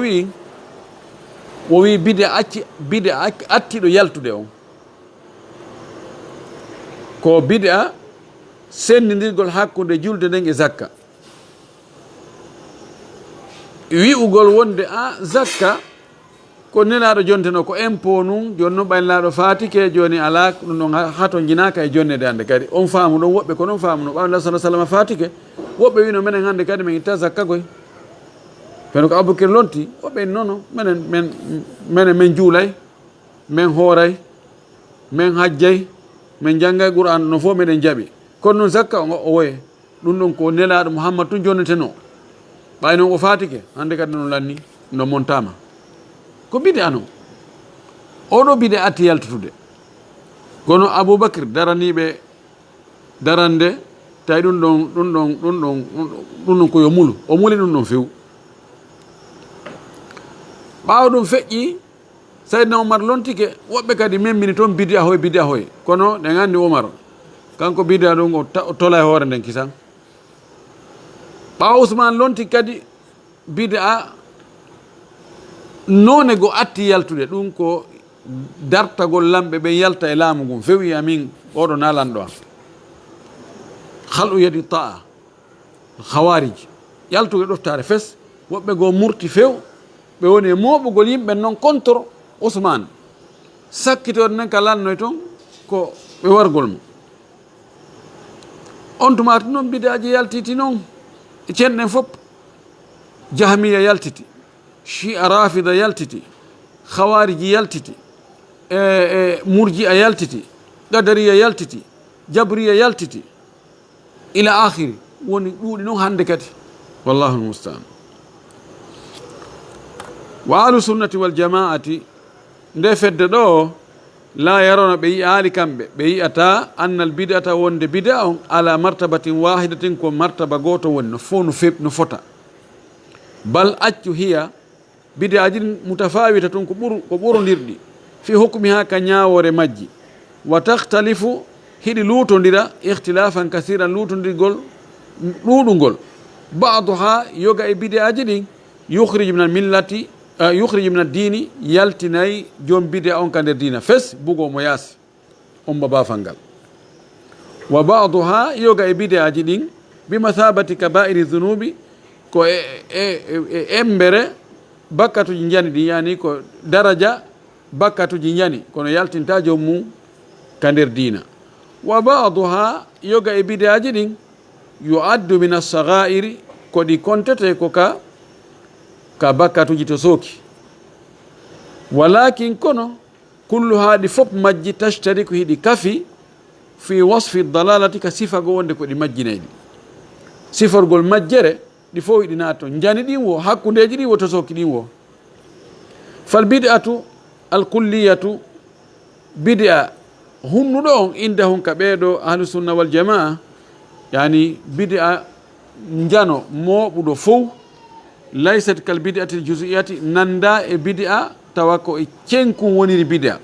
wi bid'a attiɗo yaltude on ko bid'a sendidirgol hakkude julde nden e zakka wi'ugol wonde zakka ko nelaɗo jonteno ko impôt nun joni noon ɓaylaɗo fatike joni ala ɗum ɗon hato jinaka e jonnede hande kadi on faamu ɗon woɓɓe ko noon faamuno ɓawla sa sallam fatike woɓɓe wino minen hande kadi min itta zakka koy kono ko Aboubakry lonti woɓɓe nono minen min juulay min hooray min hajjay min janggay Qur'an no fof miɗen jaaɓi kono noon zakka o woye ɗum ɗon ko nelaɗo Mouhammad tun jonneteno ɓay noon o fatike hande kadi no lanni no montama ko bide ano oɗo bide atti yaltutude kono Aboubacry daraniɓe darande tawi ɗum ɗon koyo mulu o muli ɗum ɗon few ɓawa ɗum feƴƴi Saydna Omar lontike woɓɓe kadi memmini toon bidi a hoye kono ɗen anndi Omar kanko bidi a ɗum o tola e hoore nden kisan ɓawa Ousmane lonti kadi bidi a none go atti yaltude ɗum ko dartagol lamɓe ɓe yalta e laamu ngun fewi amin oɗo nalanɗo am halu yadi ta'a hawariji yaltuge ɗoftare fes woɓɓe go murti few ɓe woni e moɓugol yimɓe noon contre Ousmane sakkitorde nden ka lannoy toon ko ɓe wargol mo on tumati noon bidaji yaltiti noon e cenɗen fof jahmiya yaltiti shi'a rafida yaltiti hawariji yaltiti e murji a yaltiti gadariya yaltiti jabriya yaltiti ila akhiri woni ɗuuɗi noon hande kadi wallahu lmustaan wa ahlu sunnati wal jamaati nde fedde ɗo la yarona ɓe yi'ali kamɓe ɓe yi'ata annal bid'ata wonde bid'a on ala martabatin wahidatin ko martaba goto woni no fo no fota bal accu hiya bid'aji mutafawita tun ko ɓurodirɗi fi hukmi ha ka ñawore majji wa takhtalifu hiɗi luutodira ihtilafan kasiran luutodirgol ɗuɗugol baduha yoga e bid'aji ɗin yukhriju min al millati yukhriju min ad-dini yaltinayi joom bid'a on ka nder dina fes bugo mo yaasi on babafal ngal wa baduha yoga e bid'aji ɗin bi mathabati kaba'iri dhunubi ko embere bakkatuji jani ɗi yani ko daraja bakkatuji jani kono yaltinta joom mum ka nder dina wa baduha yoga e bid'aji ɗin yu'addu min as-saghairi ko ɗi kontete ko ka bakkatuji to sooki walakin kono kullu haɗi fof majji tashtari ko hiɗi kafi fi wasfi dalalati ka sifago wonde ko ɗi majjinayɗi siforgol majjere ɗi fof hiɗi nato jani ɗin wo hakkudeji ɗi wo to sooki ɗin wo fal bid'atu al kulliyatu bid'a hunnuɗo on inda hon ka ɓeeɗo ahlu sunna wal jamaa yani bid'a jano moɓuɗo fof laysat kal bid'ati juz'iyati nanda e bid'a tawa ko e cenkun woniri bid'a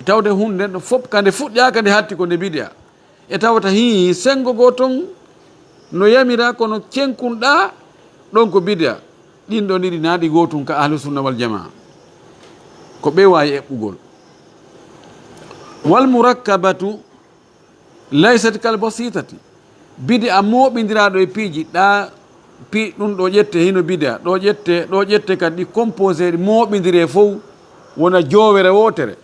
tawde hunde ɗo fof kande fuɗɗaka nde hatti ko nde bid'a e tawata hi sengo go ton no yamira kono cenkunɗa ɗon ko bid'a ɗin ɗo ɗiɗi naaɗi gotum ka ahlu sunna wal jamaa ko ɓe wawi eɓɓugol wal murakkabatu laysat kal basitati bid'a moɓidiraɗo e piiji ɗa pi ɗum ɗo ƴette hino bid'a ɗo ƴette kadi ɗi composé ɗi moɓidire fof wona jowere wotere.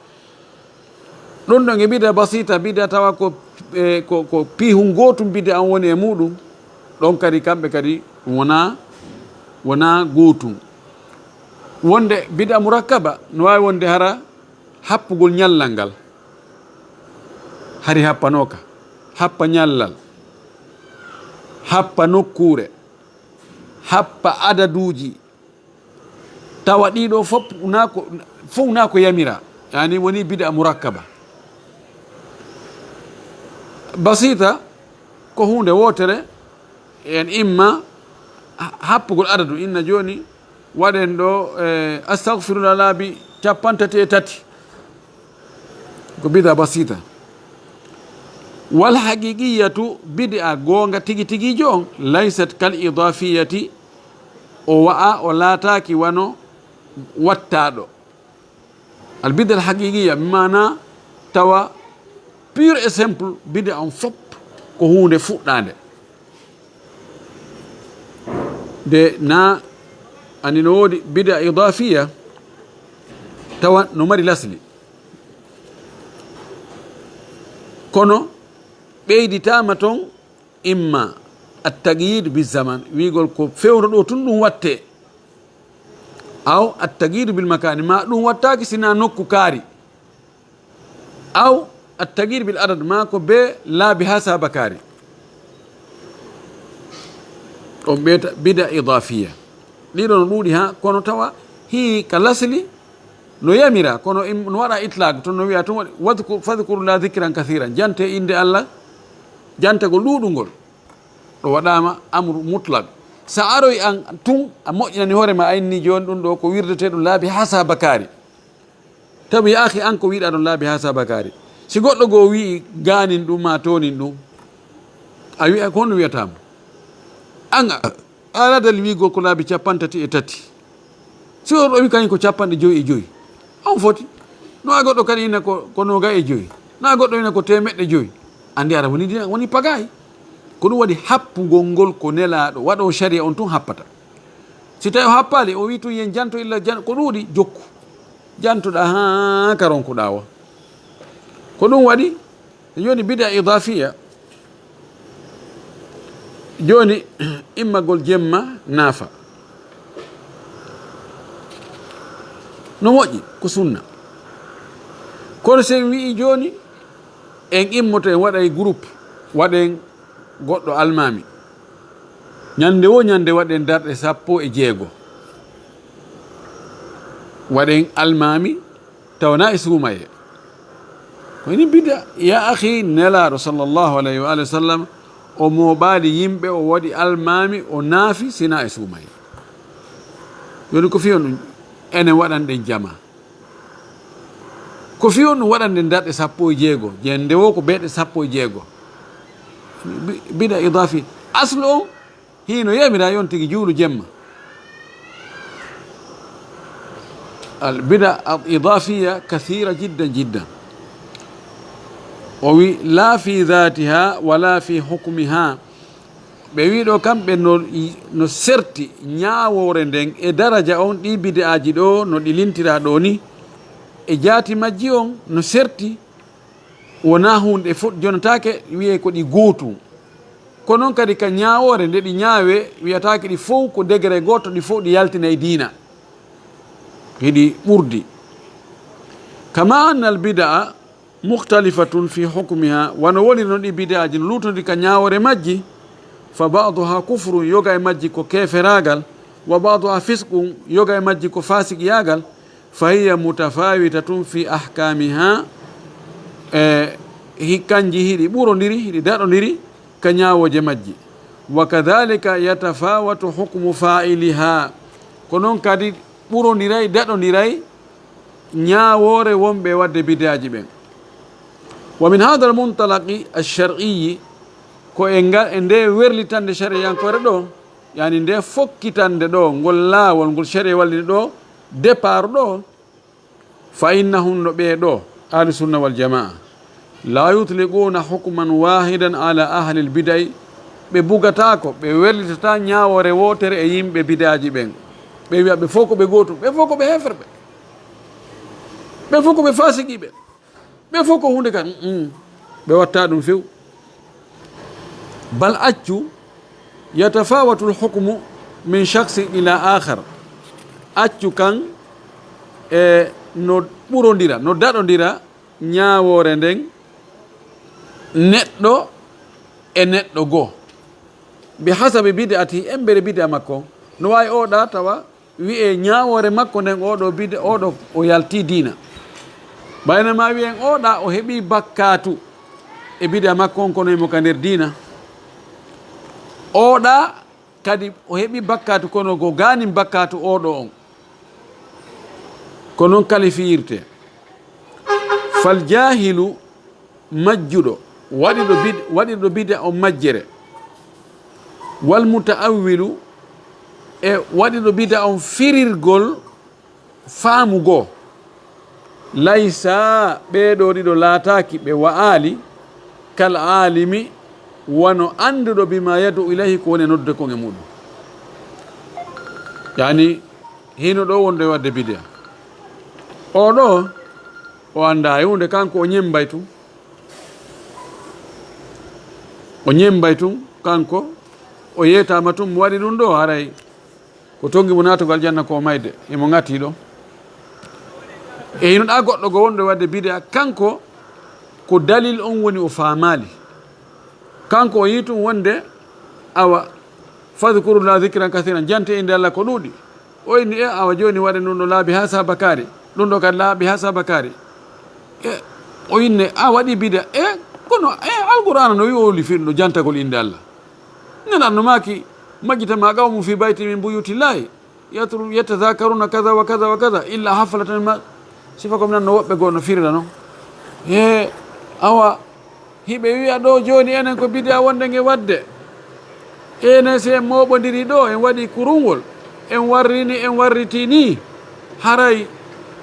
ɗum ɗon e bid'a basita bid'a tawa ko piihu gotum bid'a an woni e muɗum ɗon kadi kamɓe kadi wona gotum. wonde bid'a murakkaba no wawi wonde hara happugol ñallal ngal hari happanoka happa ñallal happa nokkure happa adaduji tawa ɗiɗo fof na ko yamira yani woni bid'a murakkaba. basita ko hunde wotere en imma happugol adadu inna joni waɗen ɗo astahfirullah laabi 33 ko bid'a basita. wal haqiqiyatu bid'a gonga tigi tigijo on laysat kal idafiyati o wa'a o laataki wano wattaɗo. al bid'a al haqiqiya mana tawa pure et simple bid'a on fop ko hunde fuɗɗade de na ani no wodi bid'a idafiya tawa no mari lasli kono ɓeyditama toon imma attaqyid bil zaman wigol ko fewno ɗo tun ɗum watte aw attaqyid bil makani ma ɗum wattaki sina nokku kaari aw attaqyid bil adad ma ko be laabi ha saba kaari ɗon ɓeyta bida idafiya ɗiɗo no ɗuuɗi ha kono tawa hi ka lasli no yamira kono no waɗa itlaq toon no wiya toon waɗi fadkurullah dhikran kathiran jante inde Allah jantagol ɗuɗugol ɗo waɗama amru mutlaq sa aroy an tun a moƴƴinani hoorema ayni joni ɗum ɗo ko wirdete ɗum laabi ha sabakari tawi ya akhi an ko wiɗa ɗon laabi ha sabakari si goɗɗo goo wi ganin ɗum ma tonin ɗum a wiya ko honno wiyatama an aladal wigol ko laabi 33 si oɗo wi kañum ko 55 on foti no a goɗɗo kadi ina ko 25 na goɗɗo ina ko 100 andi ara woni pagayi ko ɗum waɗi happugol ngol ko nelaɗo waɗo sharia on tun happata. si tawi o happali o wi tun yen janto illa ko ɗuuɗi jokku jantoɗa ha ka ronkuɗa wa ko ɗum waɗi joni bid'a idafiya joni immagol jemma naafa no moƴƴi ko sunna kono sen wi'i joni en immoto en waɗay groupe waɗen goɗɗo almami ñande wo ñande waɗen darɗe 16 waɗen almami tawna e suumaye woni bida ya akhi nelaɗo sallllahu alayhi wa alihi wa sallam o moɓali yimɓe o waɗi almami o naafi sina e suumaye joni ko fiyon ɗum enen waɗanɗen jama ko fiyon ɗum waɗanɗen darɗe 16 ñande wo ko beɗe 16 bida idafi aslu on hino yamira yon tigui juulu jemma al bida idafiya kathira jiddan jiddan o wi la fi dhatiha wala fi hukmiha ɓe wiɗo kamɓe no serti ñawore nden e daraja on ɗi bid'aji ɗo no ɗi lintira ɗo ni e jaati majji on no serti wona hunde jonatake wiye ko ɗi gootum ko noon kadi ka ñawore nde ɗi ñaawe wiyatake ɗi fof ko degré goto ɗi fof ɗi yaltina e diina hiɗi ɓurdi kama anna al bid'a mukhtalifatun fi hukmiha wano woni noon ɗi bid'aji no lutodi ka ñawore majji fa baduha kufrun yoga e majji ko keferagal wa baduha fisqun yoga e majji ko fasiqiyagal fa hiya mutafawitatun fi ahkamiha hikkanji hiɗi ɓurodiri hiɗi daɗodiri ka ñawoje majji wa kadhalika yatafawatu hukmu fa'iliha ko noon kadi ɓurodiray daɗodiray ñawore wonɓe wadde bid'aji ɓen wa min hada al muntalaqi alshar'iyi ko e nde werlitande shariyankore ɗo yani nde fokkitande ɗo ngol laawol ngol sharia wallini ɗo départ ɗo fa innahum no ɓe ɗo ahlu sunna wal jamaa la yutliquna hukman wahidan ala ahli lbidai, ɓe bugatako ɓe wellitata ñawore wotere e yimɓe bidaji ɓen. ɓe wiya ɓe fof ko ɓe gotum, ɓe fof ko ɓe hefreɓe, ɓe fof ko ɓe fasiqiɓe, ɓe fof ko hunde kan ɓe watta ɗum few. bal accu yatafawatu lhukmu min shakhsin ila akhar. accu kan e no ɓurodira, no daɗodira ñawore nden neɗɗo e neɗɗo goo, bi hasabi bid'ati, embere bid'a makko. no wawi oɗa tawa wiye ñawore makko nden oɗo bid'a, oɗo o yalti dina, baynama wiyen oɗa o heeɓi bakkatu e bid'a makko on kono emo ka nder dina. oɗa kadi o heeɓi bakkatu kono ko ganim bakkatu oɗo on, ko noon kalifiyirte. fal jahilu majjuɗo waɗiɗo bid'a o majjere, wal mutaawwilu e waɗiɗo bid'a on firirgol faamugoo, laysa ɓeɗo ɗiɗo laataki ɓe wa'ali kal alimi wano anduɗo bima yadu ilayhi, ko woni nodde kon e muɗum. yani hino ɗo wonde wadde bid'a, oɗo o anda e hunde, kanko o ñembay tum, o ñembay tum, kanko o yetama tum, mo waɗi ɗum ɗo haray ko tongi mo natugal janna ko mayde emo ngati ɗo. e hinoɗa goɗɗo go wonɗo wadde bid'a, kanko ko dalil on woni o famali, kanko o yiitum wonde awa fadhkurullah dhikran kathiran, jante inde Allah ko ɗuuɗi, o inni awa joni waɗe ɗum ɗo laabi ha sabakari, ɗum ɗo kadi laabi ha sabakari, o inne a waɗi bid'a, kono alqur'ana no wi o lifirɗo jantagol inde Allah. neɗanno maki majjitama qawmu fi bayti min buyutillahi yatadhakaruna kaza wa kaza wa kaza illa haflatan ma, sifa kom nan no woɓɓe goo no firra noon. awa hiɓe wiya ɗo joni enen ko bid'a wonde nge wadde, enen si en moɓodiri ɗo en waɗi kurungol, en warrini en warritini, haray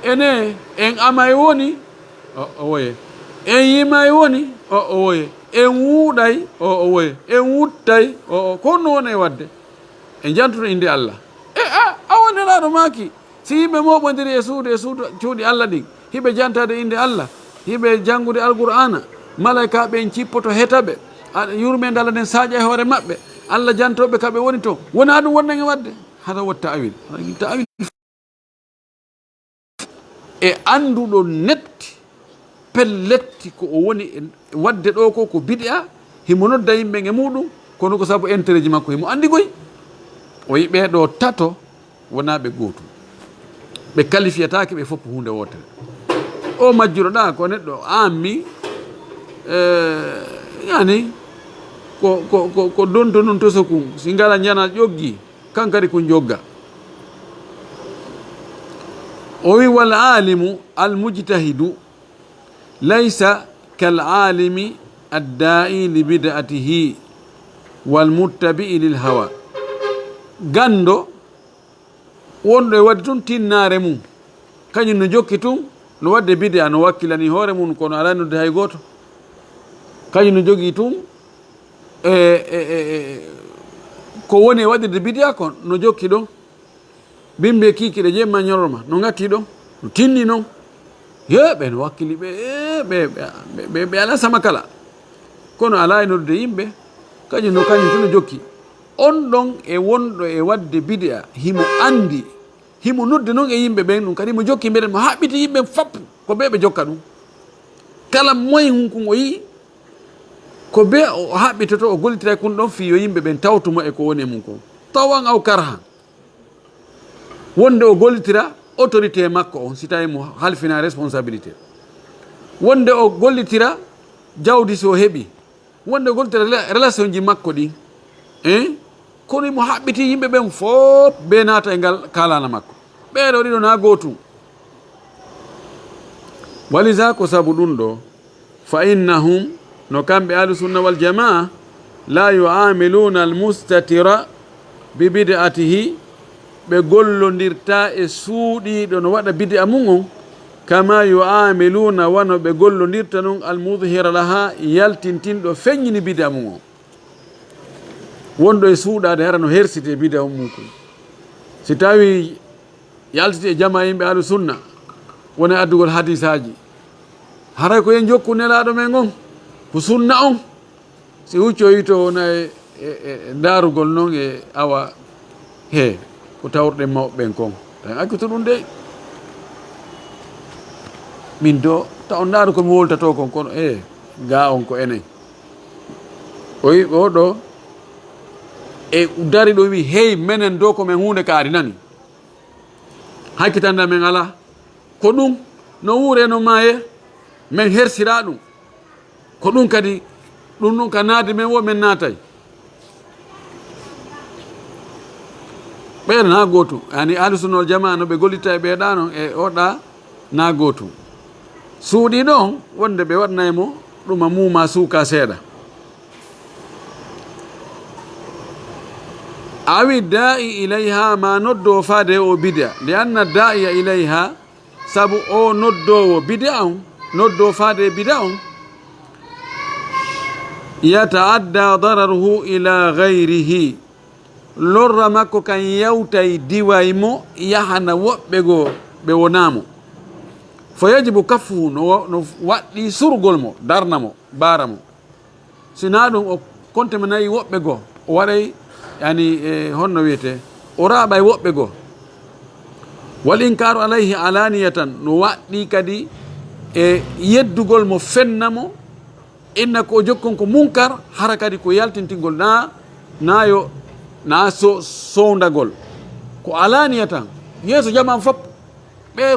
ene en amay woni o woye, en yimay woni o woye, en wuuɗay o woye, en wuttay ko noon e wadde, en jantuno inde Allah. a woniraɗo maki si yimɓe moɓodiri e suudu cuuɗi Allah ɗin, hiɓe jantade inde Allah, hiɓe janngude alqur'ana, malaika ɓe en cippoto hetaɓe, yurmede Allah nden saaƴa e hoore maɓɓe, Allah jantoɓe kaɓe woni to, wona ɗum wonde e wadde. hada wo ta'wil, ta'wil e anduɗo netti pelletti ko o woni wadde ɗo ko bid'a, himo nodda yimɓe e muɗum, kono ko sabu intérêt ji makko himo andi goy. o yi ɓeɗo tato wona ɓe gootum, ɓe qualifiataki ɓe fof hunde wotere. o majjuroɗa ko neɗɗo ammi yani ko donto noon toso kum, si ngala jana ƴoggi kankadi ko jogga. o wi wal alimu al mujtahidu laysa kal alimi adda'i li bid'atihi wal muttabi'i lil hawa. gando wonɗo e wadde tun tinnare mum, kañum no jokki tun no wadde bid'a, no wakkilani hoore mum kono ala nodde hay goto, kañum no jogii tun ko woni e waɗirde bid'a kon no jokki ɗon, bimbe kikiɗe jemma ñoroma no gatti ɗon, no tinni noon, ɓe no wakkili ɓe ala sama kala, kono ala e nodde yimɓe, kañum tun no jokki. on ɗon e wonɗo e wadde bid'a, himo andi, himo nodde noon e yimɓe ɓen, ɗum kadi mo jokki mbeɗen mo haɓɓiti yimɓe fappu ko ɓe jokka ɗum, kala moye hunkun o yii ko be o haɓɓitoto o gollitira kun ɗon fi yo yimɓe ɓen tawtumo e ko woni e mum ko, tawan aw karhan, wonde o gollitira autorité makko on si tawi mo halfina responsabilité, wonde o gollitira jawdi so heɓi, wonde o gollitira relation ji makko ɗi, kono mo haɓɓiti yimɓe ɓen fof be naata e ngal kalana makko, ɓeɗo ɗiɗo na gootum. walisa ko sabu ɗum ɗo fa innahum no kamɓe ahlusunna wal jamaa la yuamiluna almustatira bi bid'atihi, ɓe gollodirta e suuɗiɗo no waɗa bid'a mum on kama yuamiluna wano ɓe gollodirta noon almudhira laha yaltintinɗo feññini bida mum o wonɗo e suuɗade hara no hersite bida mum ko si tawi yaltiti e jama yimɓe ahlu sunna woni addugol hadisaji haray ko yen jokku nelaɗo men on ko sunna on si huccoyi to wona e darugol noon e awa he ko tawrɗen mawɓeɓen kon tan accito ɗum de min do taw ndaru komi woltato kon kono ga on ko enen oyi oɗo e dari ɗo wi hey menen do komin hunde kaari nani hakkitanda men ala ko ɗum no wuure no maaye min hersira ɗum ko ɗum kadi ɗum ɗum ka naade men wo min naatay ɓeeɗa na gootum yani ahlusunnal jama no ɓe gollitta e ɓeeɗa non e oɗa na gootum suuɗi ɗon wonde ɓe waɗnaymo ɗuma muuma suuka seeɗa awi da'i ilayha ma noddowo faade o bidia li anna da'iya ilayha sabu o noddowo bidia on noddowo faade bidia on yataadda dararuhu ila gayrihi lorra makko kan yawtay diwaymo yahana woɓɓe goo ɓe wonamo fo yajibu kaffuhu no waɗɗi surgol mo darnamo baramo sina ɗum o kontema nayi woɓɓe goo o waɗay yani honno wiyete o raaɓay woɓɓe goo wal inkaru alayhi alaniyatan no waɗɗi kadi e yeddugol mo fennamo inna ko jokkon ko munkar hara kadi ko yaltintingol na sowdagol ko alaniya tan yeeso jaman fop ɓe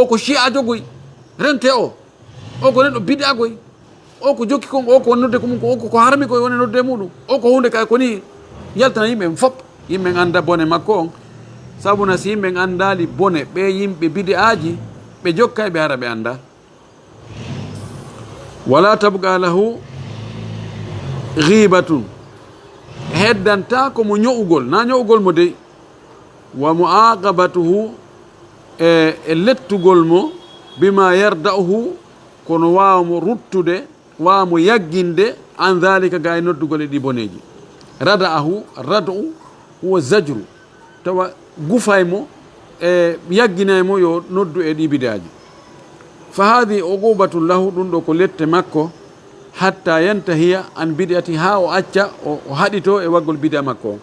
ko chia jogoy rente o ko neɗɗo biɗagoy o ko jokki kon o ko nodde ko mum ko harmi koye woni nodde muɗum o ko hunde kay koni yaltana yimɓe fop yimɓe anda bone makko on sabuna si yimɓe andali bone ɓe yimɓe biɗaji ɓe jokkay ɓe hara ɓe anda wala tabga lahu ghibatun heddanta ko mo ño'ugol na ño'ugol mo dey wa muaqabatuhu e lettugol mo bima yarda'uhu kono wawamo ruttude wawamo yagginde an dhalika ga e noddugol e ɗi boneji rada'ahu rad'u huwa zajru tawa gufaymo e yagginaymo yo noddu e ɗi bidaji fa hadi uqubatun lahu ɗum ɗo ko lette makko hatta yantahiya an bid'ati ha o acca o haɗito e waggol bida makko o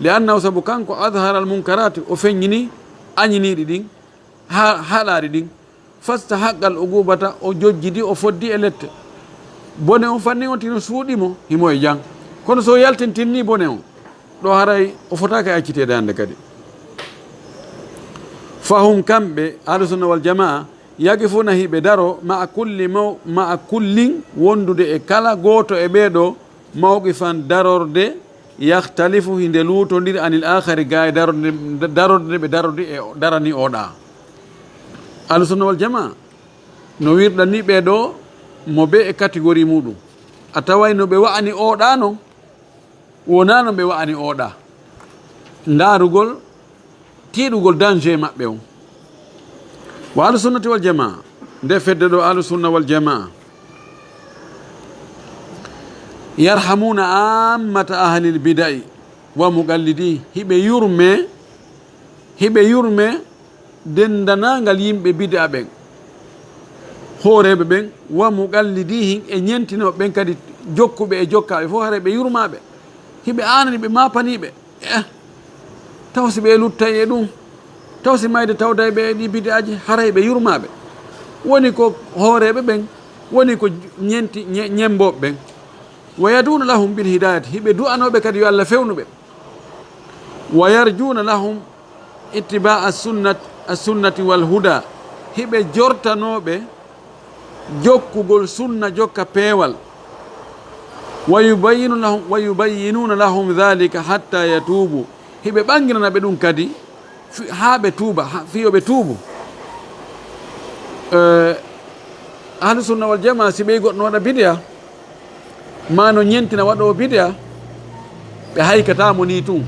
li annahu sabu kanko adhara al munkarati o feññini añiniɗi ɗin haɗaɗi ɗin fasta haqqal uqubata o jojjidi o foddi e lette bone on fanni on tino suuɗimo himo e jang kono so yaltintinni bone on ɗo haray o fotaka e accitede hande kadi fahum kamɓe ahlusunna wal jamaa yagifuna hiɓe daro ma kullin wondude e kala goto e ɓeeɗo mawqifan darorde yahtalifu hinde luutodiri anil akhari ga e darorde ɓe darodi e darani oɗa ahlusunna wal jama no wirɗani ɓeeɗo mo be e catégorie muɗum a taway no ɓe wa'ani oɗa non wona no ɓe wa'ani oɗa darugol tiiɗugol danger maɓɓe on wa ahlusunnati wal jamaa nde fedde ɗo ahlusunna wal jamaa yarhamuna ammata ahlil bida'i wa muqallidi hiɓe yurme dendanagal yimɓe bida ɓen hooreɓe ɓen wa muqallidihin e ñentinoɓe ɓen kadi jokkuɓe e jokkaɓe fof hara ɓe yurmaɓe hiɓe anani ɓe mapaniɓe taw si ɓe luttay e ɗum taw si mayde tawda e ɓe ɗi bidaji haray ɓe yurmaɓe woni ko hooreɓe ɓen woni ko ñemboɓe ɓen wa yaduna lahum bil hidayati hiɓe du'anoɓe kadi yo Allah fewnuɓe wa yarjuna lahum ittiba as-sunnati wal huda hiɓe jortanoɓe jokkugol sunna jokka peewal wa yubayyinuna lahum dhalika hatta yatubu hiɓe ɓanginanaɓe ɗum kadi ha ɓe tuuba fiyo ɓe tuubu ahlusunna wal jamaa si ɓey goɗɗo waɗa bidia ma no ñentina waɗo bidia ɓe haykatamo ni tun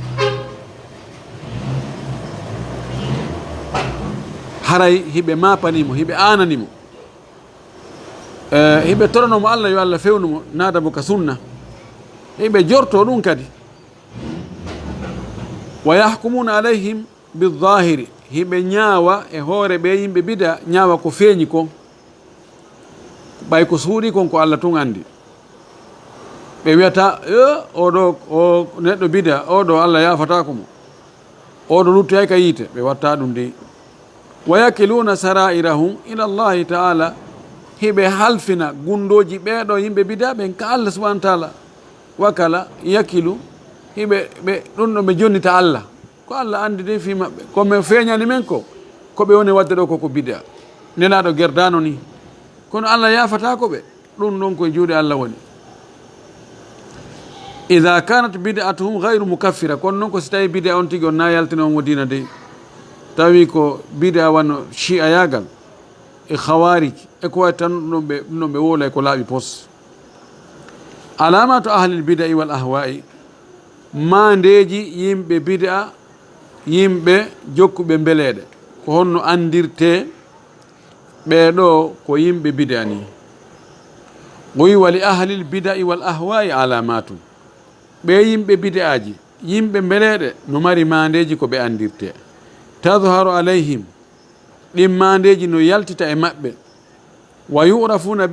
haray hiɓe mapanimo hiɓe ananimo hiɓe toranomo Allah yo Allah fewnumo naada mo ka sunna hiɓe jorto ɗum kadi wa yahkumuna alayhim bidahiri hiɓe ñaawa e hoore ɓe yimɓe bida ñaawa ko feeñi kon ɓay ko suuɗi kon ko Allah tun andi ɓe wiyata oɗo o neɗɗo bida oɗo Allah yafatako mo oɗo luttoyay ka yiite ɓe watta ɗum de wa yakiluna sarairahum ila llahi taala hiɓe halfina gundoji ɓeɗo yimɓe bida ɓen ka Allah subahana taala wakala yakilu hiɓe ɗum ɗo ɓe jonnita Allah ko Allah andi de fi maɓɓe komi feeñani men koɓe woni wadde ɗo koko bida nelaɗo gerdano ni kono Allah yafatako ɓe ɗum ɗon koye juuɗe Allah woni ida kanat bid'atuhum gayru mukaffira kono noon ko si tawi bida on tigui on na yaltina on mo dina de tawi ko bida wano chia yagal e khawarij e ko wawi tan ɗum ɗon ɓe woolay ko laaɓi pos alamatu ahlil bidai wal ahwa'i mandeji yimɓe bida yimɓe jokkuɓe beleɗe ko honno andirte ɓeɗo ko yimɓe bida ni goyi wali ahlil bidai wal ahwa'i alamatu ɓe yimɓe bid'aji yimɓe beleɗe no mari mandeji ko ɓe andirte tadharu alayhim ɗin mandeji no yaltita e maɓɓe wa yurafuna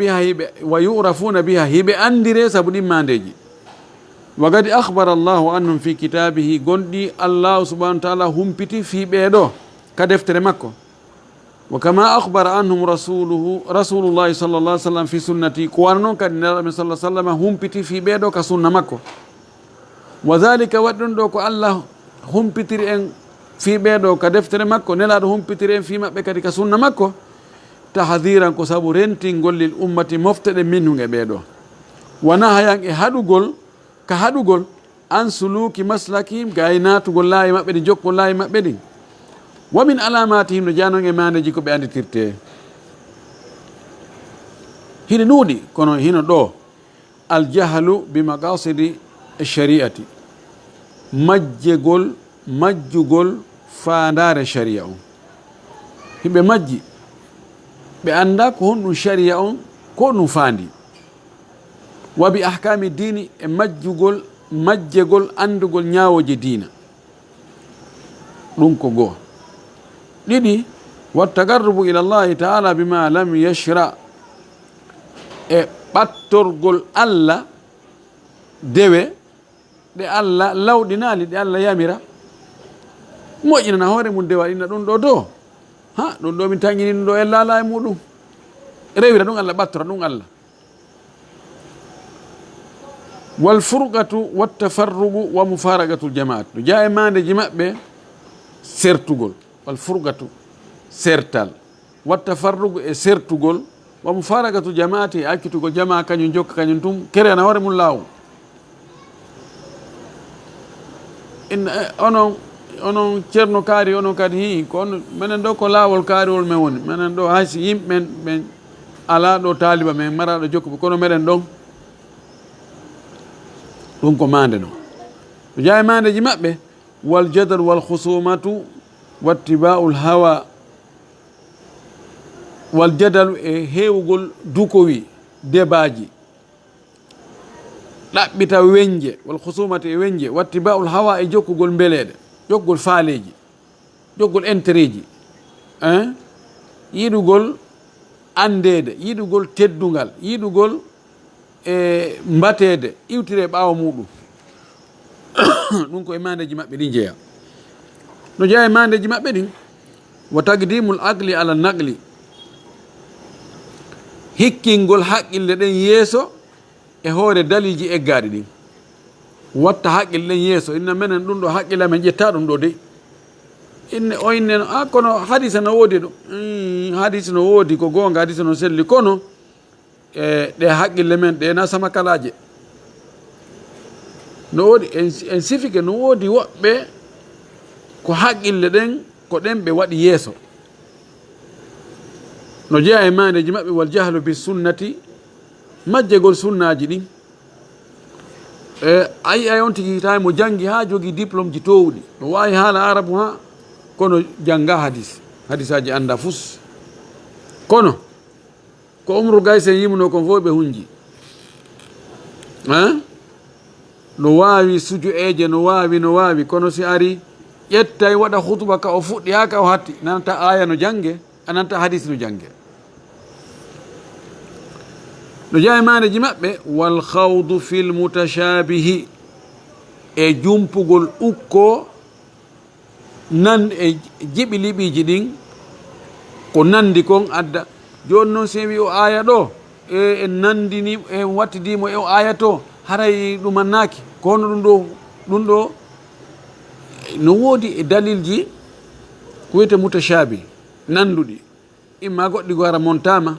biha hiɓe andire saabu ɗin mandeji wa gadi akhbara allahu annum fi kitabihi gonɗi allahu subahanahu wa taala humpiti fi ɓeɗo ka deftere makko wa kama akhbara anhum rasulullahi sallallah alih sallam fi sunnati ko wana noon kadi nelaɗo sallah sallam humpiti fi ɓeɗo ka sunna makko wa dhalika waɗi ɗum ɗo ko Allah humpitiri en fi ɓeɗo ka deftere makko nelaɗo humpitiri en fi maɓɓe kadi ka sunna makko tahdiran ko saabu rentingol lil ummati mofteɗe minhuge ɓeɗo wona hayan e haɗugol ka haɗugol an suluki maslakihim ga e natugol laayi maɓɓe ɗi jokkol laayi maɓɓe ɗin wa min alamatihim no janon e mandeji ko ɓe anditirte hino ɗuuɗi kono hino ɗo aljahlu bi maqasidi shari'ati majjugol fandare sharia on himɓe majji ɓe anda ko honɗum sharia on ko ɗum faandi wa bi ahkami dini e majjegol andugol ñawoje diina ɗum ko goo ɗiɗi wattagarrubu ila llahi taala bima lam yashra e ɓattorgol Allah dewe ɗe Allah lawɗinali ɗe Allah yamira moƴƴinana hoore mum dewa ɗina ɗum ɗo do ɗum ɗo min tañini ɗum ɗo e laala e muɗum rewira ɗum Allah ɓattora ɗum Allah wal furqatu wattafarrugu wa mufaragatul jamaat no jaa e mandeji maɓɓe sertugol wal furqatu sertal wattafarrugu e sertugol wa mufaragatul jamaati e accitugol jama kañum jokka kañum tum kerena hoore mum laawu onon ceerno kaari onon kadi hi ko on minen ɗo ko laawol kaariwol men woni minen ɗo haysi yimɓe men ɓen ala ɗo taaliba men maraɗo jokkuɓe kono meɗen ɗon ɗum ko mande ɗo to jaa e mandeji maɓɓe wal jadal wal husumatu wattiba'ul hawa wal jadalu e heewugol dukowi débaji ɗaɓɓita weñje wal husumata e weñje wattiba'ul hawa e jokkugol mbeleɗe jokkugol faaleji jokkugol intérêt ji yiɗugol andede yiɗugol teddugal yiɗugol e mbatede iwtire ɓaawa muɗum ɗum ko e mandeji maɓɓe ɗi jeeya no jeeya e mandeji maɓɓe ɗin wa taqdimul aqli ala naqli hikkingol haqqille ɗen yeeso e hoore daliji eggaɗi ɗin watta haqqille ɗen yeeso inna menen ɗum ɗo haqqille amen ƴetta ɗum ɗo de inne o inneno kono hadisa no woodi ɗo hadisa no woodi ko goonga hadisa no selli kono ɗe haqqille men ɗe na samakalaje no woodi en sifike no woodi woɓɓe ko haqqille ɗen ko ɗen ɓe waɗi yeeso no jeeya e mandeji maɓɓe wal jahlu bi sunnati majjegol sunnaji ɗin ayi ay on tigi tawi mo jangi ha jogui diplôme ji towɗi no wawi haala arabu ha kono jangga hadis hadisaji anda fus kono ko umru gayse yimno kon fof ɓe hunji no wawi sujueje no wawi kono si ari ƴettay waɗa hutuba ka o fuɗɗi ha ka o hatti nanata aya no jange ananta hadis no jange no jeeya maneji maɓɓe wal khawdu fil mutashabihi e jumpugol ukko nan e jiɓi liɓiji ɗin ko nandi kon adda joni noon sewi o aya ɗo en nandini en wattidimo e o aya to haray ɗumannaki kono ɗum ɗo no woodi e dalilji ko wiyete mutashabi nanduɗi imma goɗɗi go ara montama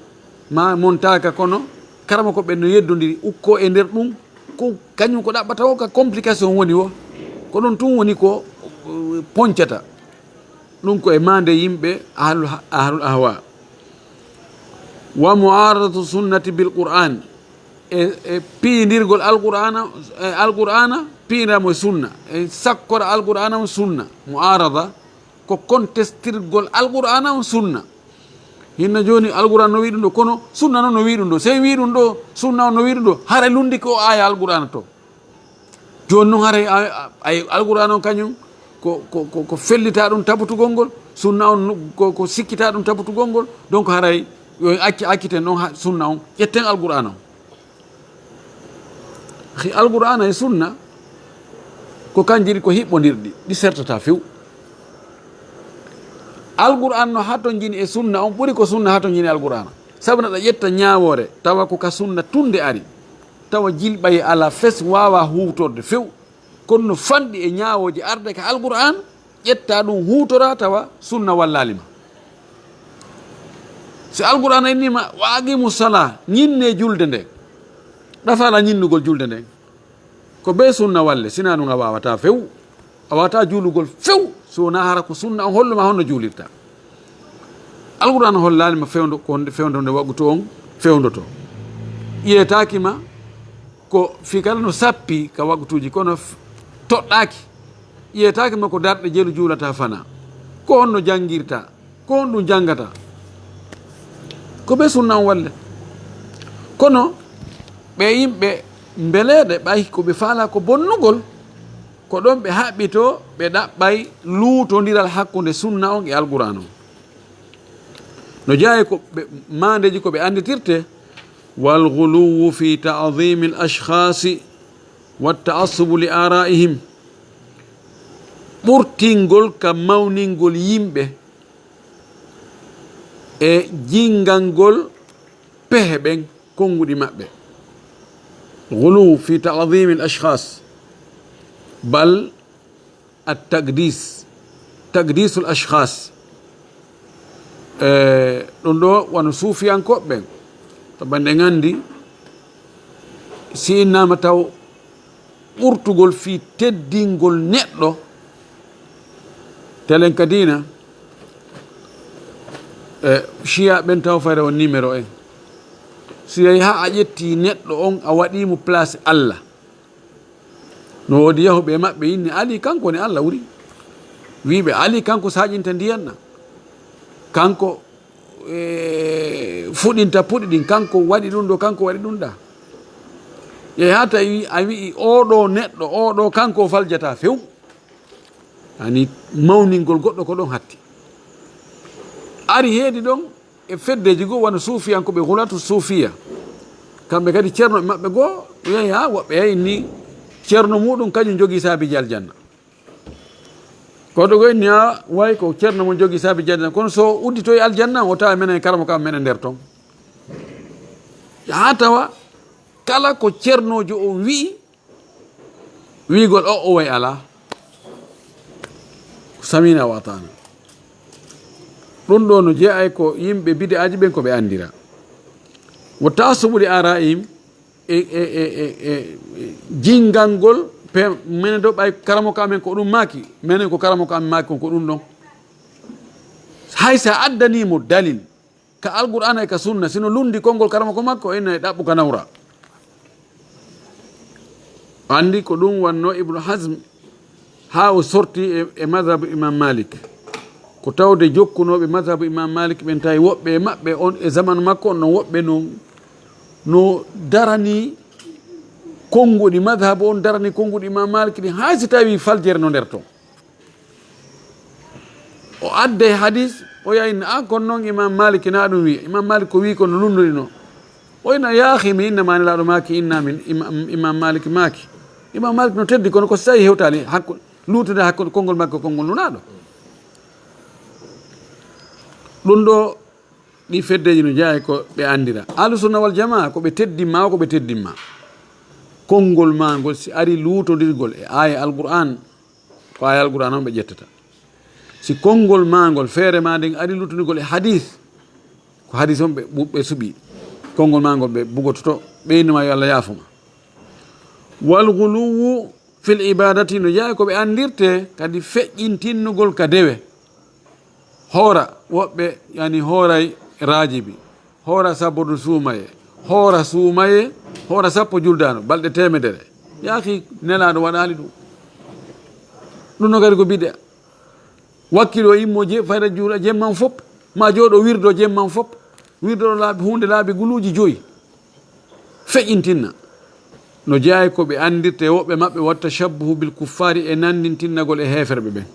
ma montaka kono karama ko ɓe no yeddodiri ukko e nder ɗum ko kañum ko ɗaɓɓata o ka complication woni o ko ɗon tun woni ko poncata ɗum ko e mande yimɓe ahlul ahwa wa muaradatu sunnati bil qur'an e piidirgol alqur'ana piiramo e sunna e sakkora alqur'ana on sunna muarada ko contestirgol alqur'ana on sunna hinna joni alqur'an no wi ɗum ɗo kono sunna noon no wi ɗum ɗo sey wi ɗum ɗo sunna on no wi ɗum ɗo haara lundi ko aya alqur'ana to joni noon haara ay alqur'an on kañum ko fellita ɗum tabutugol ngol sunna on ko sikkita ɗum tabutugol ngol donc haray yo akkiten ɗon sunna on ƴetten alqur'ana on alqur'ana e sunna ko kanjiri ko hiɓɓodirɗi ɗi sertata few alqur'an no hato jini e sunna on ɓuuri ko sunna hato jini alqur'ana sabu neɗɗo ƴetta ñawore tawa ko ka sunna tunde ari tawa jilɓay ala fes wawa hutorde few kono no fanɗi e ñawoji arde ka alqur'an ƴetta ɗum hutora tawa sunna wallalima si alqur'an innima waqimu sala ñinne julde nde ɗafala ñinnugol julde nden ko be sunna walle sina ɗum a wawata few a wawata juulugol few so wona hara ko sunna on holluma honno juulirta alqur'an hollanima fewdo ko fewdo nde wagguto on fewdoto ƴeetakima ko fi kala no sappi ka waggutuji kono toɗɗaki ƴeetakima ko darɗe jeelu juulata fana ko honno janguirta ko hon ɗum jangata ko be sunna on walle kono ɓe yimɓe mbeleɗe ɓay koɓe faala ko bonnugol ko ɗon ɓe haɓɓito ɓe ɗaɓɓay luutodiral hakkude sunna on e alqur'an on no jeeya ko mandeji koɓe anditirte walghuluwu fi ta'dhimi l ashkhasi wattaassubu li araihim ɓurtingol ka mawningol yimɓe e jingalngol pehe ɓen konguɗi maɓɓe غلو في تعظيم الأشخاص بل تقديس الأشخاص ɗum ɗo wano suufiyankoɓe ɓen to bande gandi si innama taw ɓurtugol fi teddingol neɗɗo telen kadina chiya ɓen taw fayre on numéro en si yehi ha a ƴetti neɗɗo on a waɗimo place Allah no woodi yahuɓe maɓɓe yinni Ali kanko ne Allah wuri wiɓe Ali kanko saƴinta ndiyanna kanko fuɗinta puɗi ɗin kanko waɗi ɗum ɗo kanko waɗi ɗum ɗa yehi ha tawi a wii oɗo neɗɗo oɗo kanko faljata few ani mawningol goɗɗo ko ɗon hatti ari heedi ɗon e feddeji goo wona suufiyankoɓe hulatu suufiya kamɓe kadi ceerno e maɓɓe goo yehi ha woɓɓe yehi ni ceerno muɗum kañum jogui saabiji aljanna koɗo goy ni a way ko ceerno mo jogui saabiji aljanna kono so uddito e aljanna o tawa menen karamo kam menen nder toon ha tawa kala ko ceernojo o wiigol o way ala samina watana ɗum ɗo no jeeyay ko yimɓe bide aji ɓen ko ɓe andira wo tasuɓuɗi araim jingalngol minen ɗo ɓay karamo ka men ko ɗum maaki minen ko karamo ka men maaki ko ɗum ɗon hay sa addanimo dalil ka alqur'ana e ka sunna sino lundi konngol karamo ko makko ene ɗaɓɓu ka nawra andi ko ɗum wanno ibnu hasme ha o sorti e madhabu imam malik ko tawde jokkunoɓe madhabu imam malik ɓen tawi woɓɓe maɓɓe on e zamanu makko on no woɓɓe no darani konguɗi madhabu on darani konguɗi imam malik ɗi hay si tawi faljere no nder ton o adda e hadis o yayna an kono noon imam malik na ɗum wiya imam malik ko wi kono lunduɗi no oyna yaahi mi inna manilaɗo maki inna min imam malik maki imam malik no teddi kono ko so tawi hewtali hakkude luutude hakkude konngol makko konngol lunaɗo ɗum ɗo ɗi feddeji no jeeya ko ɓe andira ahlusunna wal jamaa ko ɓe teddimma ko ɓe teddimma konngol ma ngol si ari luutodirgol e aya alqur'an ko aya alqur'an on ɓe ƴettata si konngol ma ngol feere ma nden ari luutodirgol e hadis ko hadis on ɓe suuɓi konngol ma ngol ɓe bugototo ɓeynuma yo Allah yaafuma wal guluwu fil ibadati no jeeya ko ɓe andirte kadi feƴƴintinnugol ka dewe hoora woɓɓe yani hooray raajibi hoora sabbodu suumaye hoora suumaye hoora sappo juldano balɗe temedere yaaki nelaɗo waɗali ɗum no kadi ko bid'a wakkilo immo fayda juula jemman fop ma jooɗo wirdo jemman fop wirdoɗo laabi hunde laabi guluuji joyi feƴƴintinna no jeeya ko ɓe andirte woɓɓe maɓɓe watta shabbuhu bil kuffari e nandintinnagol e heferɓe ɓen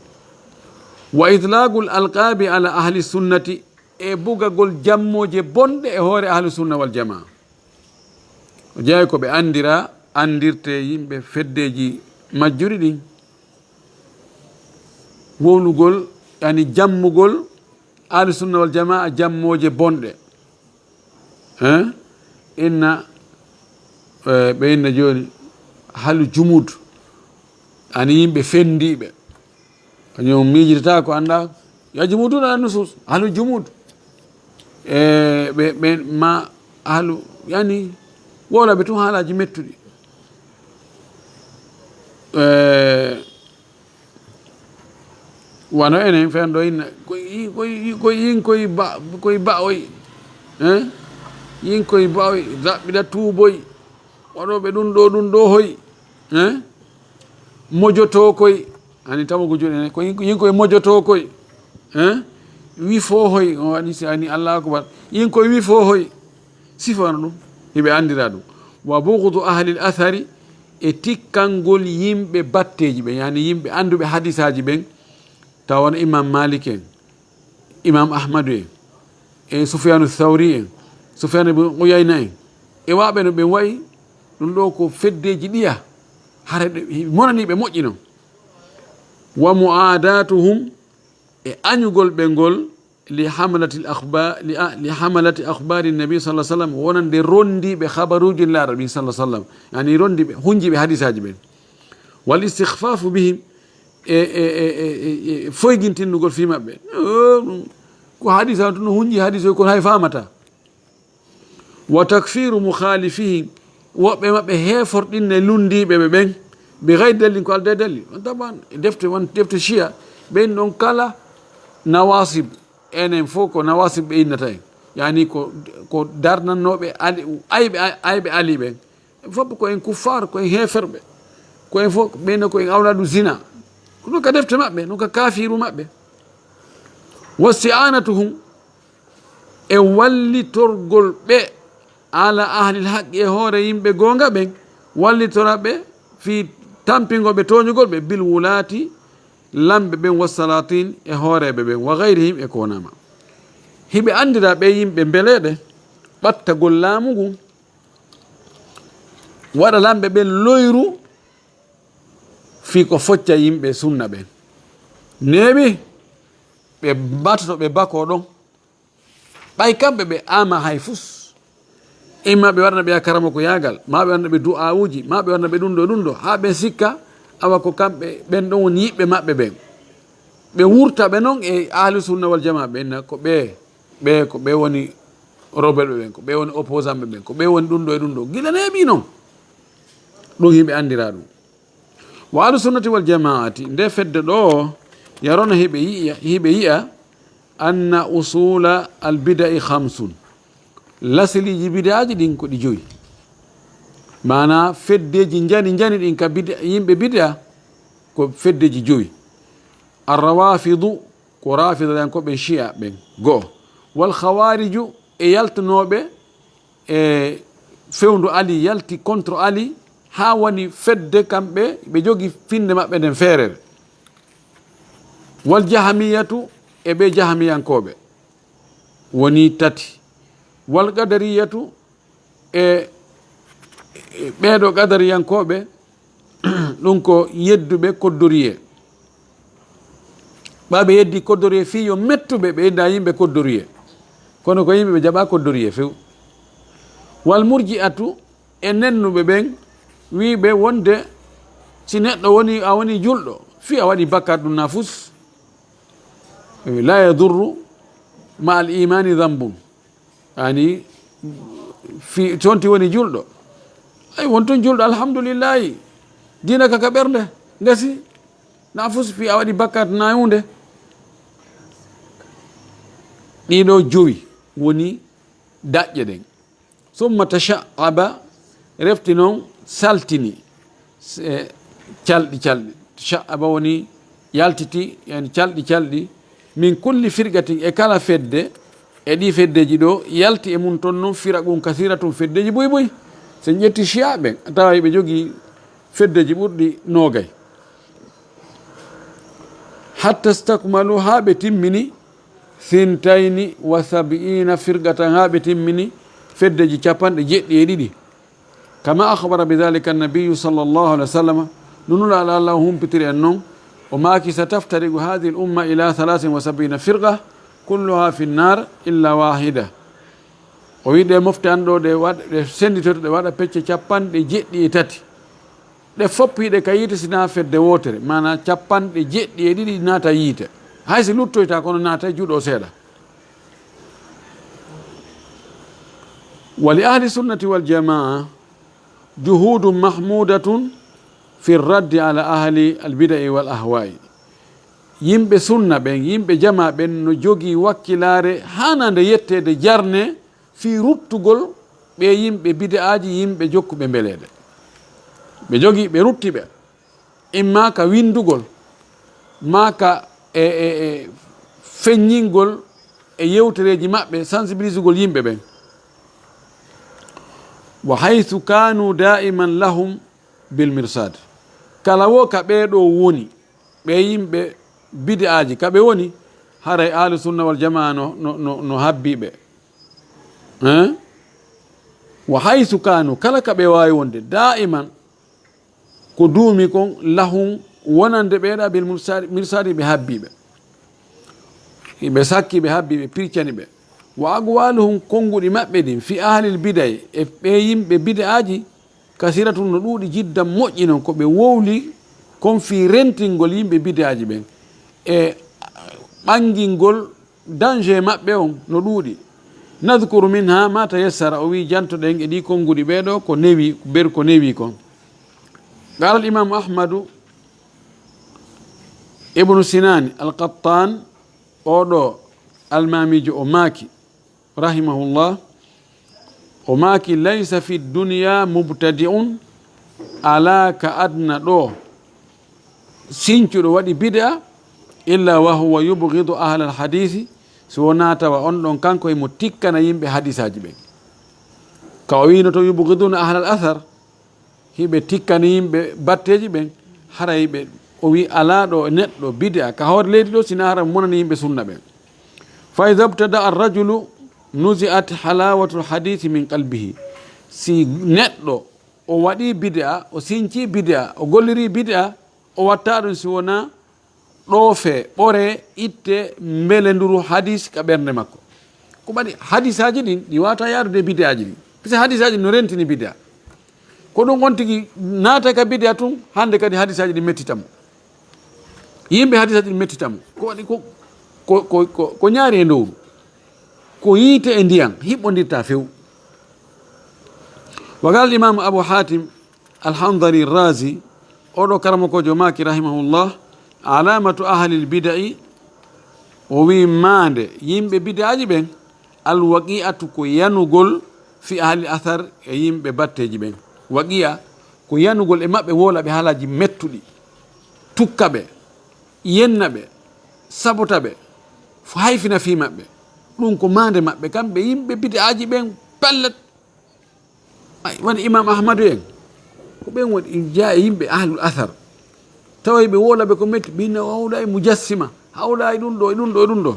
wa itlaqul alqabi ala ahli sunnati e bugagol jammoje bonɗe e hoore ahli sunna wal jamaa o jeeya ko ɓe andira andirte yimɓe feddeji majjuri ɗin wownugol yani jammugol ahli sunna wal jamaa jammoje bonɗe inna ɓe inna joni halu jumud ani yimɓe fendiɓe kañum miijitata ko anda ya jumuduɗa a nusus halu jumud ɓe ma halu yani wolaɓe tun haalaji mettuɗi wano enen fen ɗo inna koye ba oy yin koye ba oy zaɓɓiɗa tuuboy waɗoɓe ɗum ɗo hoy mojoto koye ani tamogo juuɗe ko yin koye mojoto koye wi fo hoy o waɗi si ani allah akubar yin koye wi fo hoy sifano ɗum hiɓe andira ɗum wa bugdu ahlil athari e tikkangol yimɓe batteji ɓen yani yimɓe anduɓe hadisaji ɓen tawan imam malik en imam ahmadu en e soufianu thawri en soufiane ibn uyayna en e waɓe no ɓen wayi ɗum ɗo ko feddeji ɗiya hara monaniɓe moƴƴi noon wa muadatuhum e añugol ɓe ngol li hamalati akhbari nabi sallah sallam wonande rondiɓe habaruji larabi sallah sallam yani rondiɓe hunjiɓe hadisaji ɓen wal istighfafu bihim e foyguintinnugol fi maɓɓe ko hadisa to no hunji hadise kono hay famata wa takfiru mukhalifihim woɓɓe maɓɓe heeforɗinne lundiɓe ɓe ɓen ɓe gay dallin ko alde dalli on taban defte won defte chia ɓen ɗon kala nawasib enen fof ko nawasib ɓe innata en yani ko darnannoɓe ayɓe ali ɓen fof ko en kuffar ko en heferɓe ko en fof ɓeyno ko en awladu zina ko ɗum ka defte maɓɓe ɗum ka kafiru maɓɓe wa sti'anatuhum e wallitorgol ɓe ala ahlil haqqi e hoore yimɓe gonga ɓen wallitoraɓe fi tampingoɓe toñugol ɓe bil wulati lamɓe ɓen wassalatin e hooreɓe ɓen wa gayrihim e konama hiɓe andira ɓe yimɓe beleɗe ɓattagol laamu ngu waɗa lamɓe ɓen loyru fi ko focca yimɓe sunna ɓen neeɓi ɓe mbatoto ɓe bako ɗon ɓay kamɓe ɓe ama hay fus imma ɓe waɗana ɓe a karama ko yagal ma ɓe waɗana ɓe du'a uji ma ɓe waɗana ɓe ɗum ɗo ha ɓe sikka awa ko kamɓe ɓen ɗon woni yiɓɓe maɓɓe ɓen ɓe wurta ɓe noon e ahli sunna wal jama ɓenna ko ko ɓe woni rebel ɓe ɓen ko ɓe woni opposant ɓe ɓen ko ɓe woni ɗum ɗo gila neeɓi noon ɗum yimɓe andira ɗum wa ahlu sunnati wal jamaati nde fedde ɗo yarono hiɓe yiya anna usula al bidai hamsun lasiliji bidaji ɗin ko ɗi joyi mana feddeji jani ɗin ka yimɓe bida ko feddeji joyi arrawafidu ko rafidayankoɓe chia ɓen goo wal khawariju e yaltanoɓe e fewndu ali yalti contre ali ha woni fedde kamɓe ɓe jogi finde maɓɓe nden feerere wal jahamiyatu e ɓe jahamiyankoɓe woni tati wal qadariyatu e ɓeeɗo qadariyankoɓe ɗum ko yedduɓe koddoriye ɓaɓe yeddi koddoriye fi yo mettuɓe ɓe yedda yimɓe koddoriye kono ko yimɓe ɓe jaɓa koddoriye few wal murji'atu e nennuɓe ɓen wiɓe wonde si neɗɗo woni a woni julɗo fi a waɗi bakkat ɗum nafus la yadurru ma al imani dambun ani fi tonti woni julɗo ay wonton julɗo alhamdulillahi dina kaka ɓernde gasi nafus fi a waɗi bakkat nayunde ɗiɗo jowi woni daƴƴe ɗen summa tasha'aba refti noon saltini calɗi tasha'aba woni yaltiti yani calɗi min kulli firgatin e kala fedde e ɗi feddeji ɗo yalti e mum toon noon firaqum kasiratum feddeji boy sen ƴetti chia ɓen a tawa ɓe jogii feddeji ɓurɗi noogay hatta stakmalu ha ɓe timmini sintayni wa sabiina firgatan ha ɓe timmini feddeji 172 kama akhbara bidhalika annabiyu sallllahu alih wa sallam nunula ala allah humpitiri en noon o maaki sa taftarigu hadihi l umma ila 73 firqa kulluha fi nnar illa wahida o wi ɗe mofte an ɗo ɗe senditoto ɗe waɗa pecce 73 ɗe foppiɗe ka yiite sina fedde wotere mana 72 naata yiite haysi luttoyta kono naata juuɗo seeɗa wa li ahli sunnati wal jamaa juhudu mahmudatun fi raddi ala ahli albidai wal ahwai yimɓe sunna ɓen yimɓe jama ɓen no jogii wakkilare hanande yettede jarne fi ruttugol ɓe yimɓe bida'aji yimɓe jokkuɓe mbeleɗe ɓe jogii ɓe ruttiɓe imma ka windugol ma ka feññingol e yewtereji maɓɓe sensibilisugol yimɓe ɓen wa haythu kanu da'iman lahum bil mirsad kala wo ka ɓeɗo woni ɓe yimɓe bid'aji kaɓe woni haray ahlu sunna wal jamaa no habbiɓe wa haythu kanu kala ka ɓe wawi wonde da'iman ko duumi kon lahum wonande ɓeeɗa bil mirsadi ɓe habbiɓe ɓe sakki ɓe habbi ɓe pircani ɓe wa agwaluhum konnguɗi maɓɓe ɗin fi ahlil biday e ɓe yimɓe bid'aji kasiratum no ɗuuɗi jidda moƴƴi noon ko ɓe wowli kon fi rentingol yimɓe bid'aji ɓen e ɓangingol danger maɓɓe on no ɗuuɗi nadkuru minha ma tayassara o wi jantoɗen e ɗi konnguɗi ɓeɗo ko newi ber ko newi kon qala al-imam ahmadu ibnu sinani al-qattan oɗo almamijo o maaki rahimahullah o maaki laysa fi dunya mubtadi'un ala ka adna ɗo sincuɗo waɗi bid'a illa wa huwa yubghidu ahla alhadithi so wona tawa on ɗon kanko emo tikkana yimɓe hadisaji ɓen ka o wino to yubghiduna ahla al athar hiɓe tikkani yimɓe batteji ɓen haray ɓe o wi ala ɗo neɗɗo bid'a ka hoore leydi ɗo sina hara monani yimɓe sunna ɓen fa ida btada arrajulu nuzi'at halawatu lhadithi min qalbihi si neɗɗo o waɗi bid'a o sinci bid'a o golliri bid'a o watta ɗum si wona ɗoofe ɓore itte mbelenduru hadis ka ɓernde makko ko ɓaɗi hadisaji ɗin ɗi wata yarude bid'a ji ɗin pise hadisaji no rentini bid'a ko ɗum on tigui naata ka bid'a tun hande kadi hadisaji ɗi mettitamo yimɓe hadisaji ɗi mettitamo ko waɗi ko ñaari e ndowru ko yiite e ndiyan hiɓɓodirta few wa qala l'imam abou hatim alhandari razi oɗo karamakojo maki rahimahullah alamatu ahli lbidai o wi mande yimɓe bid'aji ɓen alwaqi'atu ko yanugol fi ahli athar e yimɓe batteji ɓen waqi'a ko yanugol e maɓɓe wola ɓe haalaji mettuɗi tukka ɓe yenna ɓe sabota ɓe hayfina fi maɓɓe ɗum ko mande maɓɓe kamɓe yimɓe bidi aji ɓen pallat woni imam ahmadou en ko ɓen woni jaa yimɓe ahlul athar tawa ɓe wolaɓe ko metti ɓinna hawɗa e mujassima hawɗa e ɗum ɗo e ɗum ɗo e ɗum ɗo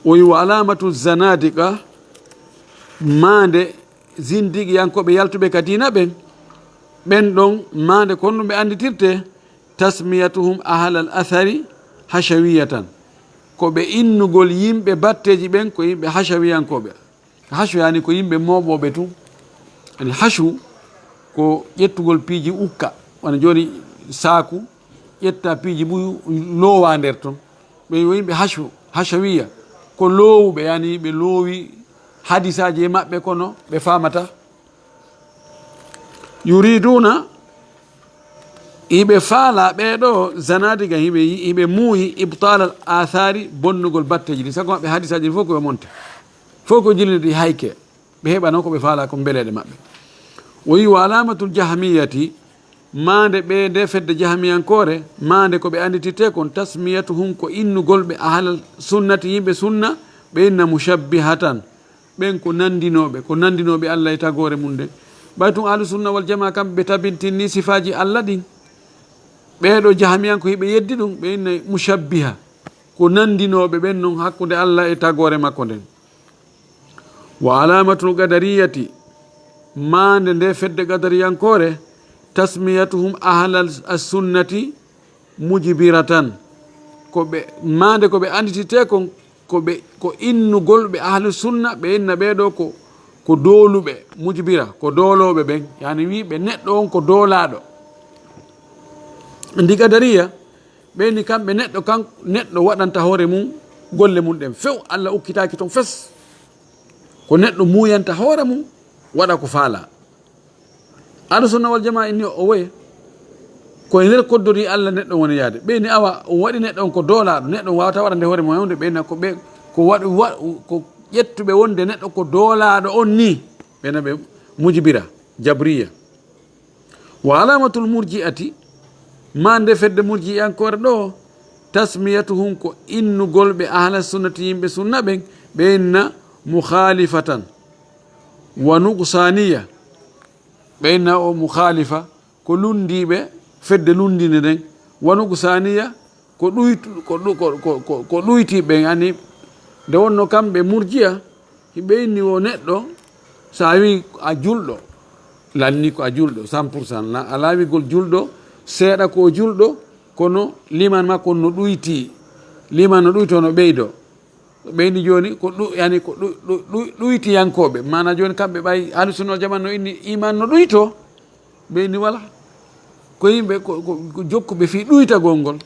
o wi wa alamatu zanadiqa mande zindigiyankoɓe yaltuɓe ka dina ɓen ɓen ɗon mande kon ɗum ɓe anditirte tasmiyatuhum ahlal athari hashawiyatan ko ɓe innugol yimɓe batteji ɓen ko yimɓe hashawiyankoɓe hashu yani ko yimɓe moɓoɓe tun ani hashu ko ƴettugol piiji ukka wona joni saku ƴetta piiji ɓuyu loowa nder ton ɓe yimɓe hashawiya ko loowuɓe yani ɓe loowi hadisaji e maɓɓe kono ɓe famata yuriduna hiɓe faala ɓeɗo zanadiga hiɓe muuyi ibtalal athari bonnugol batteji ɗi sago maɓɓe hadisaji ɗi fof koɓe monte fof ko jilliɗi hayke ɓe heɓa noon koɓe faala ko beleɗe maɓɓe o wi wa alamatul jahmiyati mande ɓe nde fedde jahmiyankore mande koɓe anditirte kon tasmiyatuhum ko innugol ɓe ahlal sunnati yimɓe sunna ɓe inna mushabbihatan ɓen ko nandinoɓe allah e tagore mum nde ɓay tun ahlu sunna wal jama kamɓe ɓe tabintinni sifaji allah ɗin ɓeɗo jahmiyanko hiɓe yeddi ɗum ɓe inna mushabbiha ko nandinoɓe ɓen noon hakkude allah e tagore makko nden wa alamatul gadariyati mande nde fedde gadariyankore tasmiyatuhum ahlal sunnati mujibiratan mande koɓe anditirte kon ko innugol ɓe ahlu sunna ɓe inna ɓeɗo ko dooluɓe mujibira ko dooloɓe ɓen yani wiɓe neɗɗo on ko doolaɗo ndi gadariya ɓeni kamɓe neɗɗo waɗanta hoore mum golle mum ɗen few allah ukkitaki ton fes ko neɗɗo muyanta hoore mum waɗa ko faala ahlu sunna wal jama inni o woye koye nder koddori allah neɗɗo woni yaade ɓeyni awa o waɗi neɗɗo on ko doolaɗo neɗɗo wawata waɗande hoore mum hewde ɓeyna ko ƴettuɓe wonde neɗɗo ko doolaɗo on ni ɓena ɓe mujibira jabriya wa alamatul murji'ati ma nde fedde murji'ankore ɗo tasmiyatuhum ko innugol ɓe ahla sunnati yimɓe sunna ɓen ɓe inna mukhalifatan wa nuqsaniya ɓe inna o mukhalifa ko lundiɓe fedde lundinde nden wa nuqsaniya ko ɗuytiɓe yani nde wonno kamɓe murjiya hiɓe inni o neɗɗo sa wi a julɗo lanni ko a julɗo 100% ala wigol julɗo seeɗa ko julɗo kono liman makko no ɗuyti liman no ɗuyto no ɓeydo ɓeyni joni ko yani ko ɗuytiyankoɓe mana joni kamɓe ɓay ahlu sunna wal jama no inni iman no ɗuyto ɓeyni wala ko yimɓe ko jokkuɓe fi ɗuytagol ngol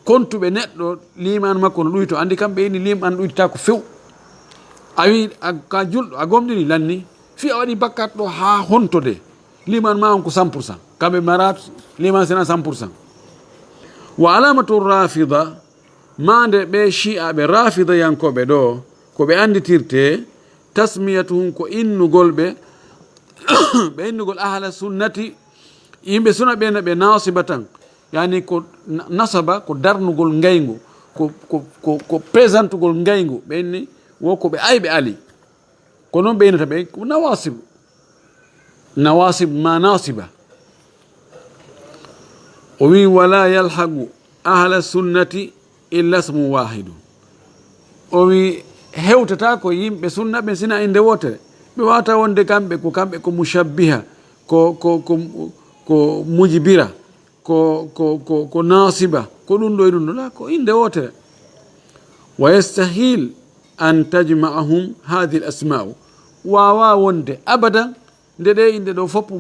kontuɓe neɗɗo liman makko no ɗuyto andi kamɓe inni liman ɗuytata ko few a wi ka julɗo a gomɗini lanni fi a waɗi bakkat ɗo ha hontode liman ma on ko 100% kamɓe marat liman sena 100%. wa alamatu rafida mande ɓe shi'aɓe rafida yankoɓe ɗo koɓe anditirte tasmiyatuhum ko innugol ɓe ɓe innugol ahla sunnati yimɓe suna ɓena ɓe nasibatan yani ko nasaba ko darnugol ngaygu ko présentugol ngaygu ɓenni wo ko ɓe ayɓe ali ko noon ɓeynata ɓe ko nawasib ma nasiba o wi wala yalhagu ahla sunnati illa smu wahidu o wi hewtata ko yimɓe sunna ɓe sina inde wotere ɓe wawata wonde kamɓe ko mushabbiha ko mujibira ko nasiba ko ɗum ɗo e ɗum ɗo ko inde wotere wa yastahil an tajma'ahum hadhihi l asma'u wawa wonde abadan nde ɗe inde ɗo fopp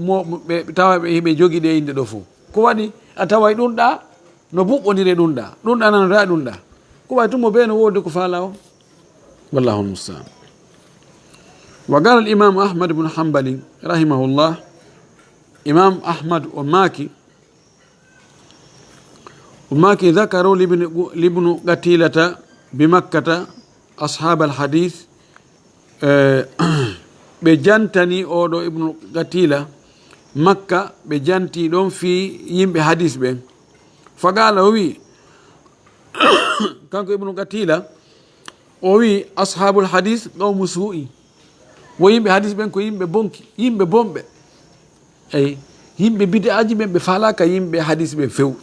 ɓe tawa ɓe heɓe jogui ɗe inde ɗo fof ko waɗi a taway ɗumɗa no buɓɓodire ɗumɗa nanata ɗumɗa ko way tumo be no wodi ko faala o wallahu lmustaan wa qala al imam ahmad ibn hanbali rahimahullah imam ahmad o maaki ذكروا لابن قتيلة بمكة أصحاب الحديث بجانتني أودو ابن قتيلة مكة بجانتي دون في يم حديث فقال وي كان ابن قتيلة o wi ashabul hadis qawmu suu'i, wo yimɓe hadis ɓen ko yimɓe bonki, yimɓe bonɓe. Eyi yimɓe bide aji ɓen ɓe falaka yimɓe hadis ɓe few.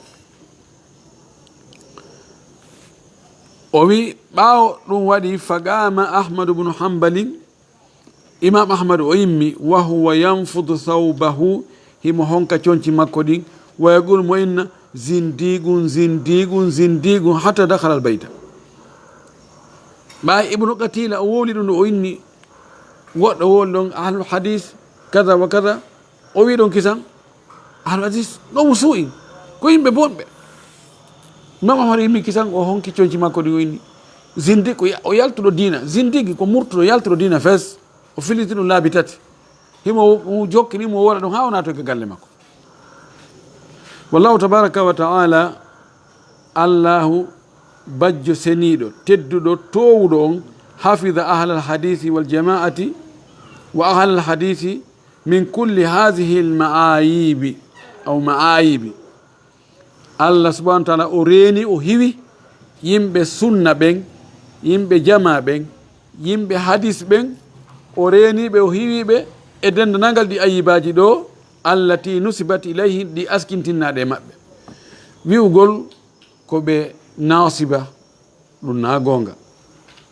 o wi ɓaawo ɗum waɗi faqama ahmadu bnu hambalin, imam ahmadu o yimmi wa huwa yanfudu thawbahu, himo honka conci makko ɗin, wa yaqul mo inna zindigun zindigun zindigun hatta dakhala al bayta. ɓa ibnu qatila o wowli ɗum ɗo o inni goɗɗo woli ɗon ahlul hadis kada wa kada, o wi ɗon kisan ahlul hadis ɗomo suu'i ko yimɓe bonɓe. imam ahmad yimmi kisan o honki conci makko ɗi o inni zindig o yaltuɗo dina, zindigi ko murtuɗo yaltuɗo dina fes, o filiti ɗum laabi tati, himo jokkinimo wora ɗum ha o nato ke galle makko. wallahu tabaraka wa taala allahu bajjo seniɗo tedduɗo towuɗo on hafida ahla alhadisi waljamaati wa ahla alhadisi min kulli hadihi almaayibi aw maayibi. allah subahana wa taala o reeni o hiwi yimɓe sunna ɓen, yimɓe jama ɓen, yimɓe hadis ɓen, o reeniɓe o hiwiɓe e dendanagal ɗi ayibaji ɗo allati nusibat ilayhi, ɗi askintinnaɗe e maɓɓe. wi'ugol ko ɓe nasiba ɗum na gonga,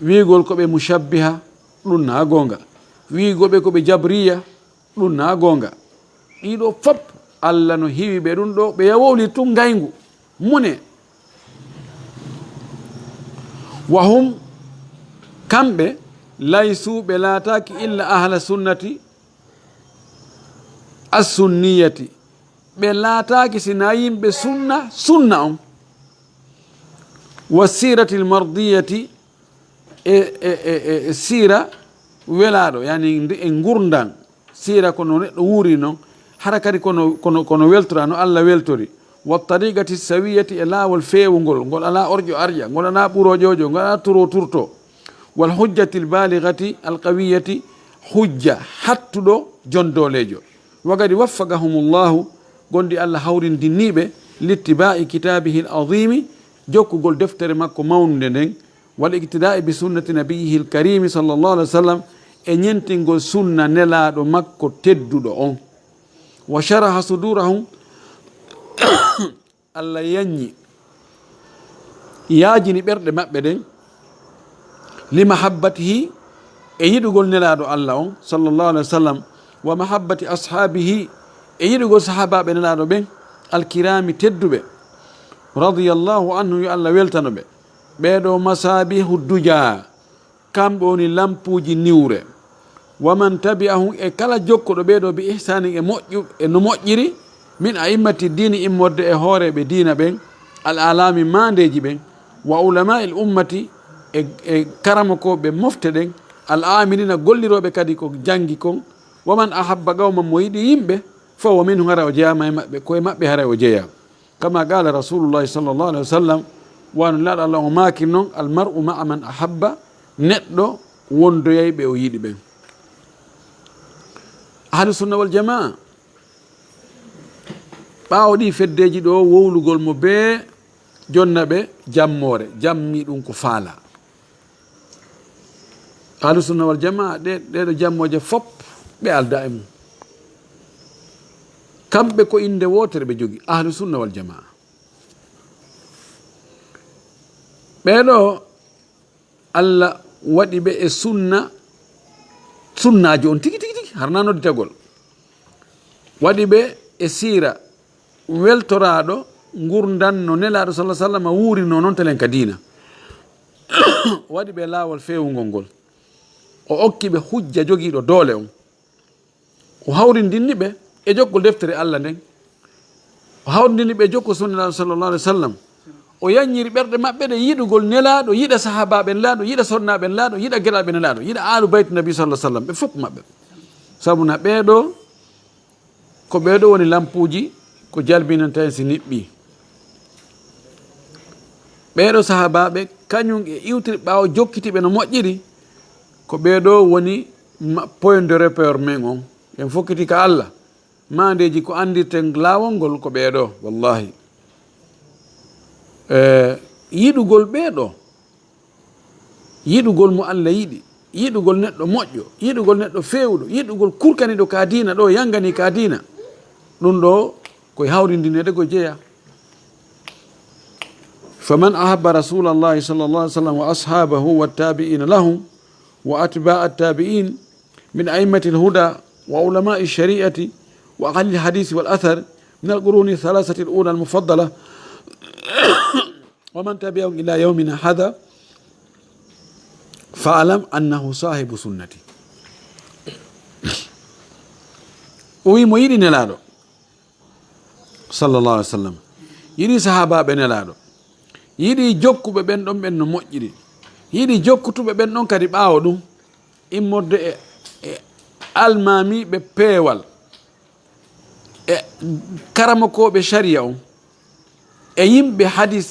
wiigol ko ɓe mushabbiha ɗum na gonga, wiigoɓe ko ɓe jabriya ɗum na gonga. ɗiɗo fop allah no hiwi ɓe ɗum ɗo ɓe yawowli tun gaygu mune. wa hum kamɓe laysu ɓe laataki illa ahla sunnati assunniyati, ɓe laataki sina yimɓe sunna sunna on, wa sirati lmardiyati e sira welaɗo, yani e gurdan sira kono neɗɗo wuuri noon hara kadi kono weltora no allah weltori. wa tariqati sawiyati e laawol feewugol ngol ala orƴo arƴa, ngol ala ɓuroƴojo, ngol ala turo turto. wal hujjati lbaligati alqawiyati, hujja hattuɗo jondolejo. wagadi waffagahumullahu, gondi allah hawrindinniɓe littibai kitabihi l azimi, jokkugol deftere makko mawnude nden, wal iktidai bi sunnati nabiyihi l karimi sallllahu alih wa sallam, e ñentingol sunna nelaɗo makko tedduɗo on. wa sharaha sudurahum, allah yanñi yaajini ɓerɗe maɓɓe ɗen, li mahabbatihi, e yiɗugol nelaɗo allah on sallllahu alih wa sallam, wa mahabbati ashabihi, e yiɗugol sahabaɓe nelaɗo ɓen alkirami tedduɓe, radiyallahu anhu, yo allah weltano ɓe. ɓeɗo masabihu duja, kamɓe woni lampuji niwre. waman tabi'ahum, e kala jokkoɗo ɓeɗo bi ihsani e no moƴƴiri, min a immati dini, immorde e hooreɓe dina ɓen, al alami mandeji ɓen, wa ulama il ummati, e karama ko ɓe mofte ɗen, al amilina golliroɓe kadi ko jangi kon. waman ahabba qawman, mo yiɗi yimɓe fa wa minhu, hara o jeyama e maɓɓe, koye maɓɓe hara o jeeya. kama qala rasulullahi sallllahu alih wa sallam, wano laaɗo allah o maaki noon, almar'u ma'a man ahabba, neɗɗo wondoyayɓe o yiɗi ɓen. ahlu sunna wal jamaa, ɓaawo ɗi feddeji ɗo wowlugol mo be jonna ɓe jammore, jammi ɗum ko faala. ahlu sunna wal jamaa ɗeɗo jammoje fop ɓe alda e mum, kamɓe ko inde wotere ɓe jogi, ahlu sunna wal jamaa. ɓeɗo allah waɗi ɓe e sunnaji on tigi tigi tigi, harna nodditagol. waɗi ɓe e sira weltoraɗo gurdan no nelaɗo sallah sallam wuurino noon telen ka dina. waɗi ɓe laawol fewugol ngol, o okki ɓe hujja jogiiɗo doole on, o hawrindinni ɓe e jokkol deftere allah nden, o hawrindinni ɓe e jokko sunnaɗo sallllahu alih wa sallam, o yanñiri ɓerɗe maɓɓe ɗe yiɗugol nelaɗo, yiɗa sahabaɓe nelaɗo, yiɗa sonnaɓe nelaɗo, yiɗa gueɗaɓe nelaɗo, yiɗa alu bayt nabi sallah sallam, ɓe fof maɓɓe. sabuna ɓeɗo ko ɓeɗo woni lampuji ko jalbinanta en si niɓɓi. ɓeɗo sahabaɓe kañum e iwtiri ɓawo jokkitiɓe no moƴƴiri, ko ɓeɗo woni point de repère men on, en fokkiti ka allah, mandeji ko andirten lawol ngol ko ɓeɗo. wallahi yiɗugol ɓeɗo yiɗugol mo Allah yiɗi, yiɗugol neɗɗo moƴƴo, yiɗugol neɗɗo fewɗo, yiɗugol kurkaniɗo ka dina ɗo yangani ka dina, ɗum ɗo koye hawrindinede ko jeeya. faman ahabba rasulallahi sallallah alih w sallam wa ashabahu wattabi'ina lahum wa atba'a attabi'in min a'immati lhuda wa ulamai lshari'ati wa ahli lhadisi wal athar min alquruni thalathati alula almufaddala wa man tabi'ahum ila yawmina hadha fa'alam annahu sahibu sunnati. o wi mo yiɗi nelaɗo sallallahu alih w sallam, yiɗi sahabaɓe nelaɗo, yiɗi jokkuɓe ɓen ɗon ɓen no moƴƴiri, yiɗi jokkutuɓe ɓen ɗon kadi ɓaawo ɗum immorde e almamiɓe peewal e karamakoɓe sharia on e yimɓe hadis,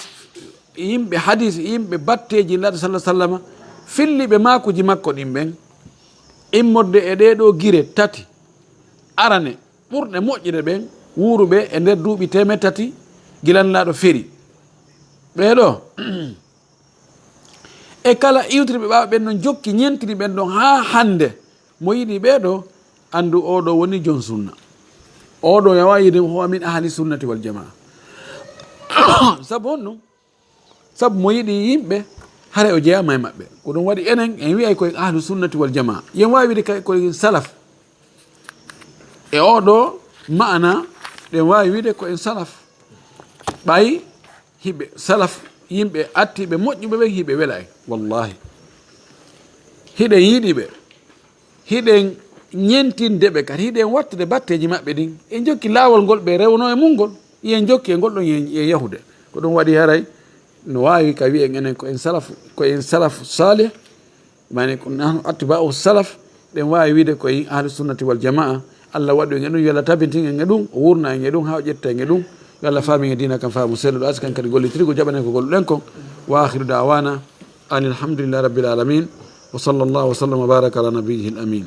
yimɓe batteji laɗo sallah sallama, filliɓe makuji makko ɗin ɓen, immorde e ɗeɗo gire tati arane ɓurɗe moƴƴire ɓen wuuruɓe e nder duuɓi 300 gilanlaɗo feri ɓeɗo e kala iwtiri ɓe ɓawa ɓen ɗon jokki ñentiri ɓen ɗon ha hande. mo yiɗi ɓeɗo andu oɗo woni jon sunna, oɗo yawa yide ho min ahli sunnati wal jamaa. sabu on ɗum, sabu mo yiɗi yimɓe hara o jeeyama e maɓɓe, ko ɗum waɗi enen en wiyay koye ahlu sunnati wal jamaa, yen wawi wide koye salaf e oɗo maana ɗen wawi wiide ko en salaf. ɓay hiɓe salaf yimɓe attiɓe moƴƴuɓe ɓen hiɓe wela en, wallahi hiɗen yiiɗiɓe, hiɗen ñentindeɓe, kadi hiɗen wattude batteji maɓɓe ɗin, en jokki laawol ngol ɓe rewno e mum ngol, yen jokki e ngol ɗon yen yahude. ko ɗum waɗi haray no wawi ka wiyen enen ko en salaf salih, mani ko attiba'u salaf, ɗen wawi wiide koye ahlu sunnati wal jamaa. Allah waɗu en e ɗum, yo Allah tabintin en e ɗum, o wurna en e ɗum ha o ƴetta en e ɗum, yo Allah faami e dina kam faamu selluɗo, askan kadi gollitirgo jaɓanen ko golluɗen kon. wa akhiru da'wana an alhamdulillahi rabbil alamin wa sallallahu wa sallam wa baraka ala nabiyyihi al amin.